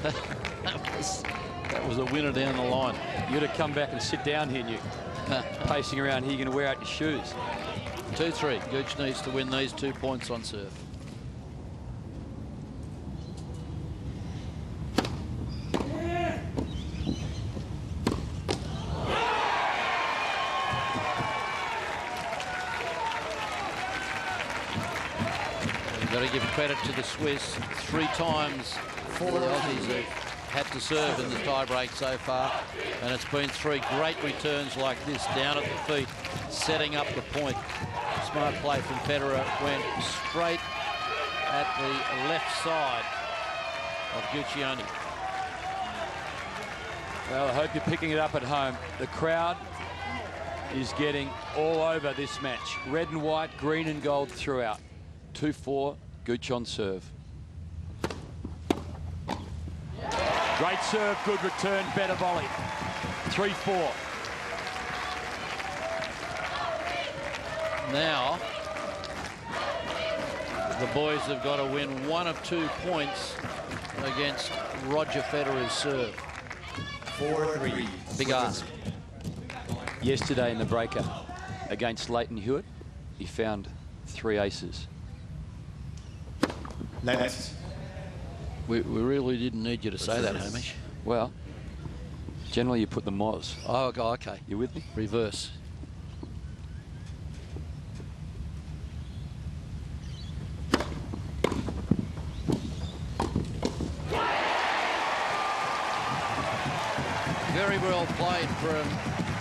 that was a winner down the line. You'd have come back and sit down here, Newt. Pacing around here, you're going to wear out your shoes. 2-3. Gooch needs to win these 2 points on serve. You've got to give credit to the Swiss. 3 times the Aussies have had to serve in the tie-break so far, and it's been 3 great returns like this, down at the feet, setting up the point. Smart play from Federer, went straight at the left side of Guccione. Well, I hope you're picking it up at home. The crowd is getting all over this match. Red and white, green and gold throughout. 2-4, Gooch on serve. Great serve, good return, better volley. 3-4. Now, the boys have got to win 1 of 2 points against Roger Federer's serve. 4-3. Big ask. Yesterday in the breaker against Leighton Hewitt, he found 3 aces. Let's. We really didn't need you to say that, Hamish. Well, generally you put the moz. Oh, okay. You with me? Reverse. Very well played from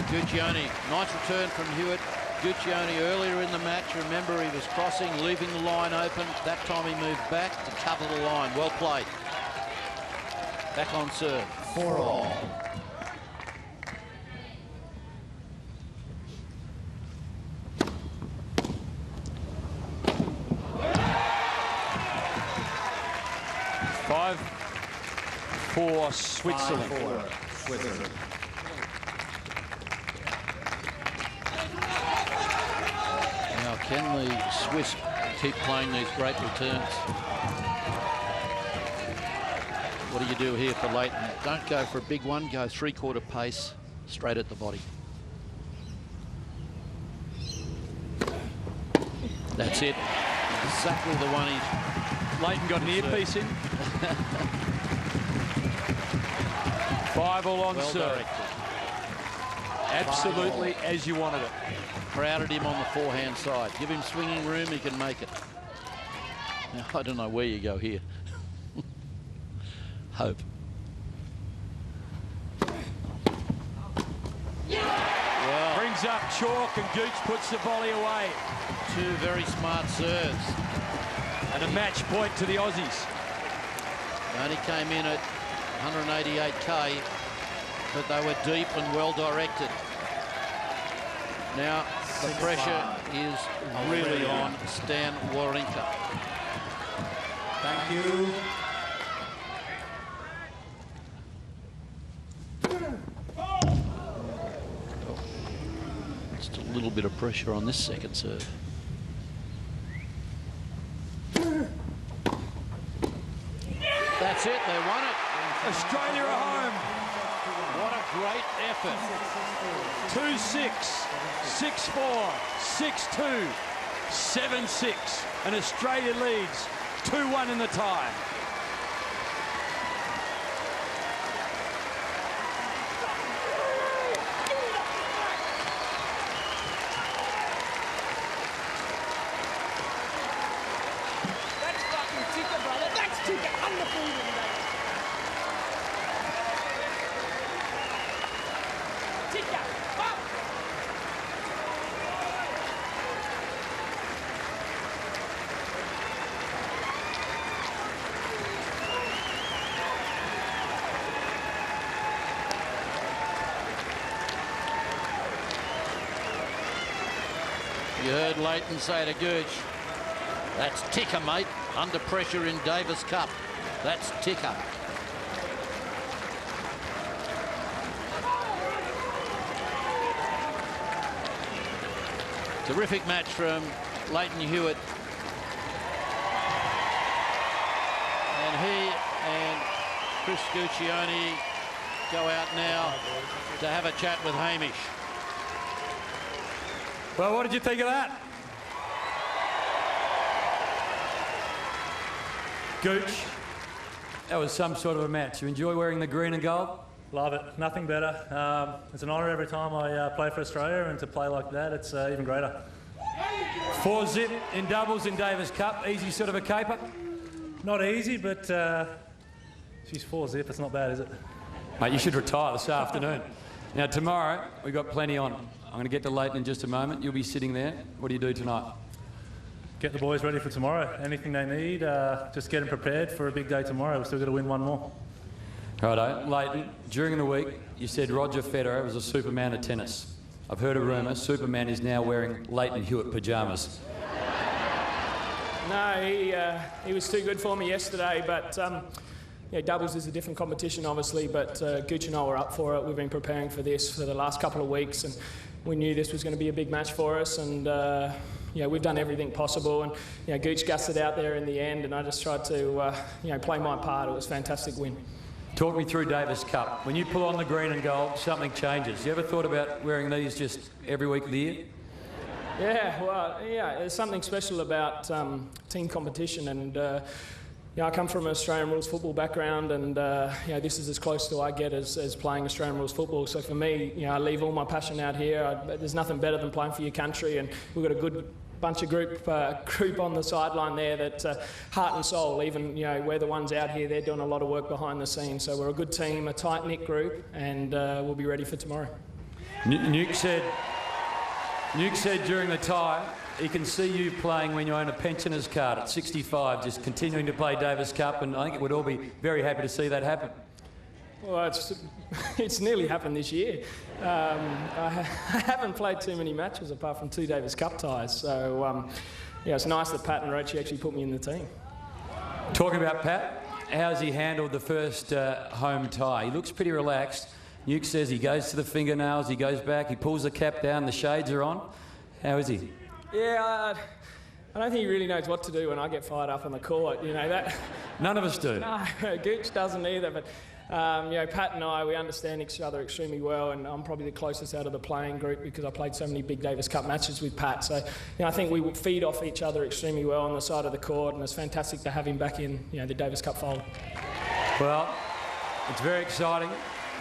Guccione. Nice return from Hewitt. Guccione earlier in the match, remember he was crossing, leaving the line open. That time he moved back to cover the line. Well played. Back on serve. 4-all. For Switzerland. 5-4, Switzerland. Now, can the Swiss keep playing these great returns? What do you do here for Leighton? Don't go for a big one. Go 3/4 pace, straight at the body. That's it. Exactly the one he's... Leighton got an earpiece in. 5-all on Well serve. directed. Absolutely as you wanted it. Crowded him on the forehand side. Give him swinging room, he can make it. Now, I don't know where you go here. Hope. Well, Brings up chalk and Gooch puts the volley away. 2 very smart serves. And a match point to the Aussies. Only came in at 188k, but they were deep and well directed. Now the pressure is really on Stan Wawrinka. Thank you. Just a little bit of pressure on this second serve. That's it, they won it. Australia are home. What a great effort. 2-6, 6-4, 6-2, 7-6. And Australia leads 2-1 in the tie. That's fucking ticker, brother. That's ticker. Undefeated, mate. Ticker. Up. You heard Leighton say to Gooch, that's ticker, mate. Under pressure in Davis Cup. That's ticker. Terrific match from Leighton Hewitt. Chris Guccione go out now to have a chat with Hamish. Well, what did you think of that? Gooch, that was some sort of a match. You enjoy wearing the green and gold? Love it. Nothing better. It's an honour every time I play for Australia, and to play like that, it's even greater. 4-zip in doubles in Davis Cup. Easy sort of a caper? Not easy, but she's 4-zip. It's not bad, is it? Mate, you should retire this afternoon. Now, tomorrow, we've got plenty on. I'm going to get to Leighton in just a moment. You'll be sitting there. What do you do tonight? Get the boys ready for tomorrow. Anything they need, just get them prepared for a big day tomorrow. We've still got to win one more. Righto. Leighton, during the week, you said Roger Federer was a Superman of tennis. I've heard a rumour Superman is now wearing Leighton Hewitt pyjamas. No, he was too good for me yesterday, but yeah, doubles is a different competition, obviously, but Gooch and I were up for it. We've been preparing for this for the last couple of weeks, and we knew this was going to be a big match for us, and yeah, we've done everything possible, and you know, Gooch gusted out there in the end, and I just tried to you know, play my part. It was a fantastic win. Talk me through Davis Cup. When you pull on the green and gold, something changes. You ever thought about wearing these just every week of the year? Yeah, well, yeah, there's something special about team competition, and you know, I come from an Australian rules football background, and you know, this is as close to I get as playing Australian rules football. So for me, you know, I leave all my passion out here. There's nothing better than playing for your country, and we've got a good bunch of group on the sideline there that heart and soul. Even you know, we're the ones out here. They're doing a lot of work behind the scenes. So we're a good team, a tight knit group, and we'll be ready for tomorrow. Nuke said during the tie, he can see you playing when you own a pensioner's card at 65, just continuing to play Davis Cup, and I think we'd all be very happy to see that happen. Well, it's nearly happened this year. I haven't played too many matches apart from 2 Davis Cup ties, so yeah, it's nice that Pat and Roche actually put me in the team. Talking about Pat, how's he handled the first home tie? He looks pretty relaxed. Nuke says he goes to the fingernails, he goes back, he pulls the cap down, the shades are on. How is he? Yeah, I don't think he really knows what to do when I get fired up on the court. You know that. None of us do. No, Gooch doesn't either. But you know, Pat and I, we understand each other extremely well, and I'm probably the closest out of the playing group because I played so many big Davis Cup matches with Pat. So you know, I think we feed off each other extremely well on the side of the court, and it's fantastic to have him back in, you know, the Davis Cup fold. Well, it's very exciting.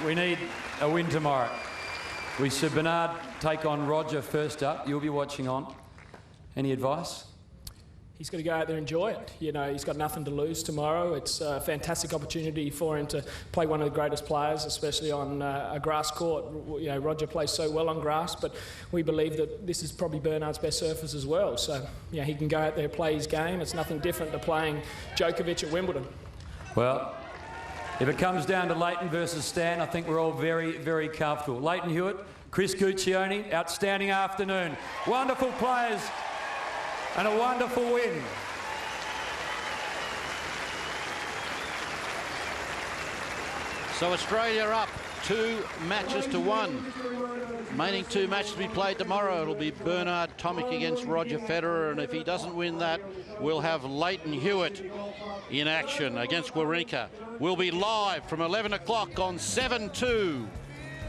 We need a win tomorrow. We see Bernard take on Roger first up. You'll be watching on. Any advice? He's got to go out there and enjoy it. You know, he's got nothing to lose tomorrow. It's a fantastic opportunity for him to play one of the greatest players, especially on a grass court. You know, Roger plays so well on grass, but we believe that this is probably Bernard's best surface as well. So, yeah, he can go out there, play his game. It's nothing different to playing Djokovic at Wimbledon. Well, if it comes down to Leighton versus Stan, I think we're all very, very comfortable. Leighton Hewitt, Chris Guccione, outstanding afternoon. Wonderful players and a wonderful win. So Australia up 2 matches to 1. Remaining 2 matches to be played tomorrow. It'll be Bernard Tomic against Roger Federer, and if he doesn't win that, we'll have Leighton Hewitt in action against Wawrinka. We'll be live from 11 o'clock on 7-2.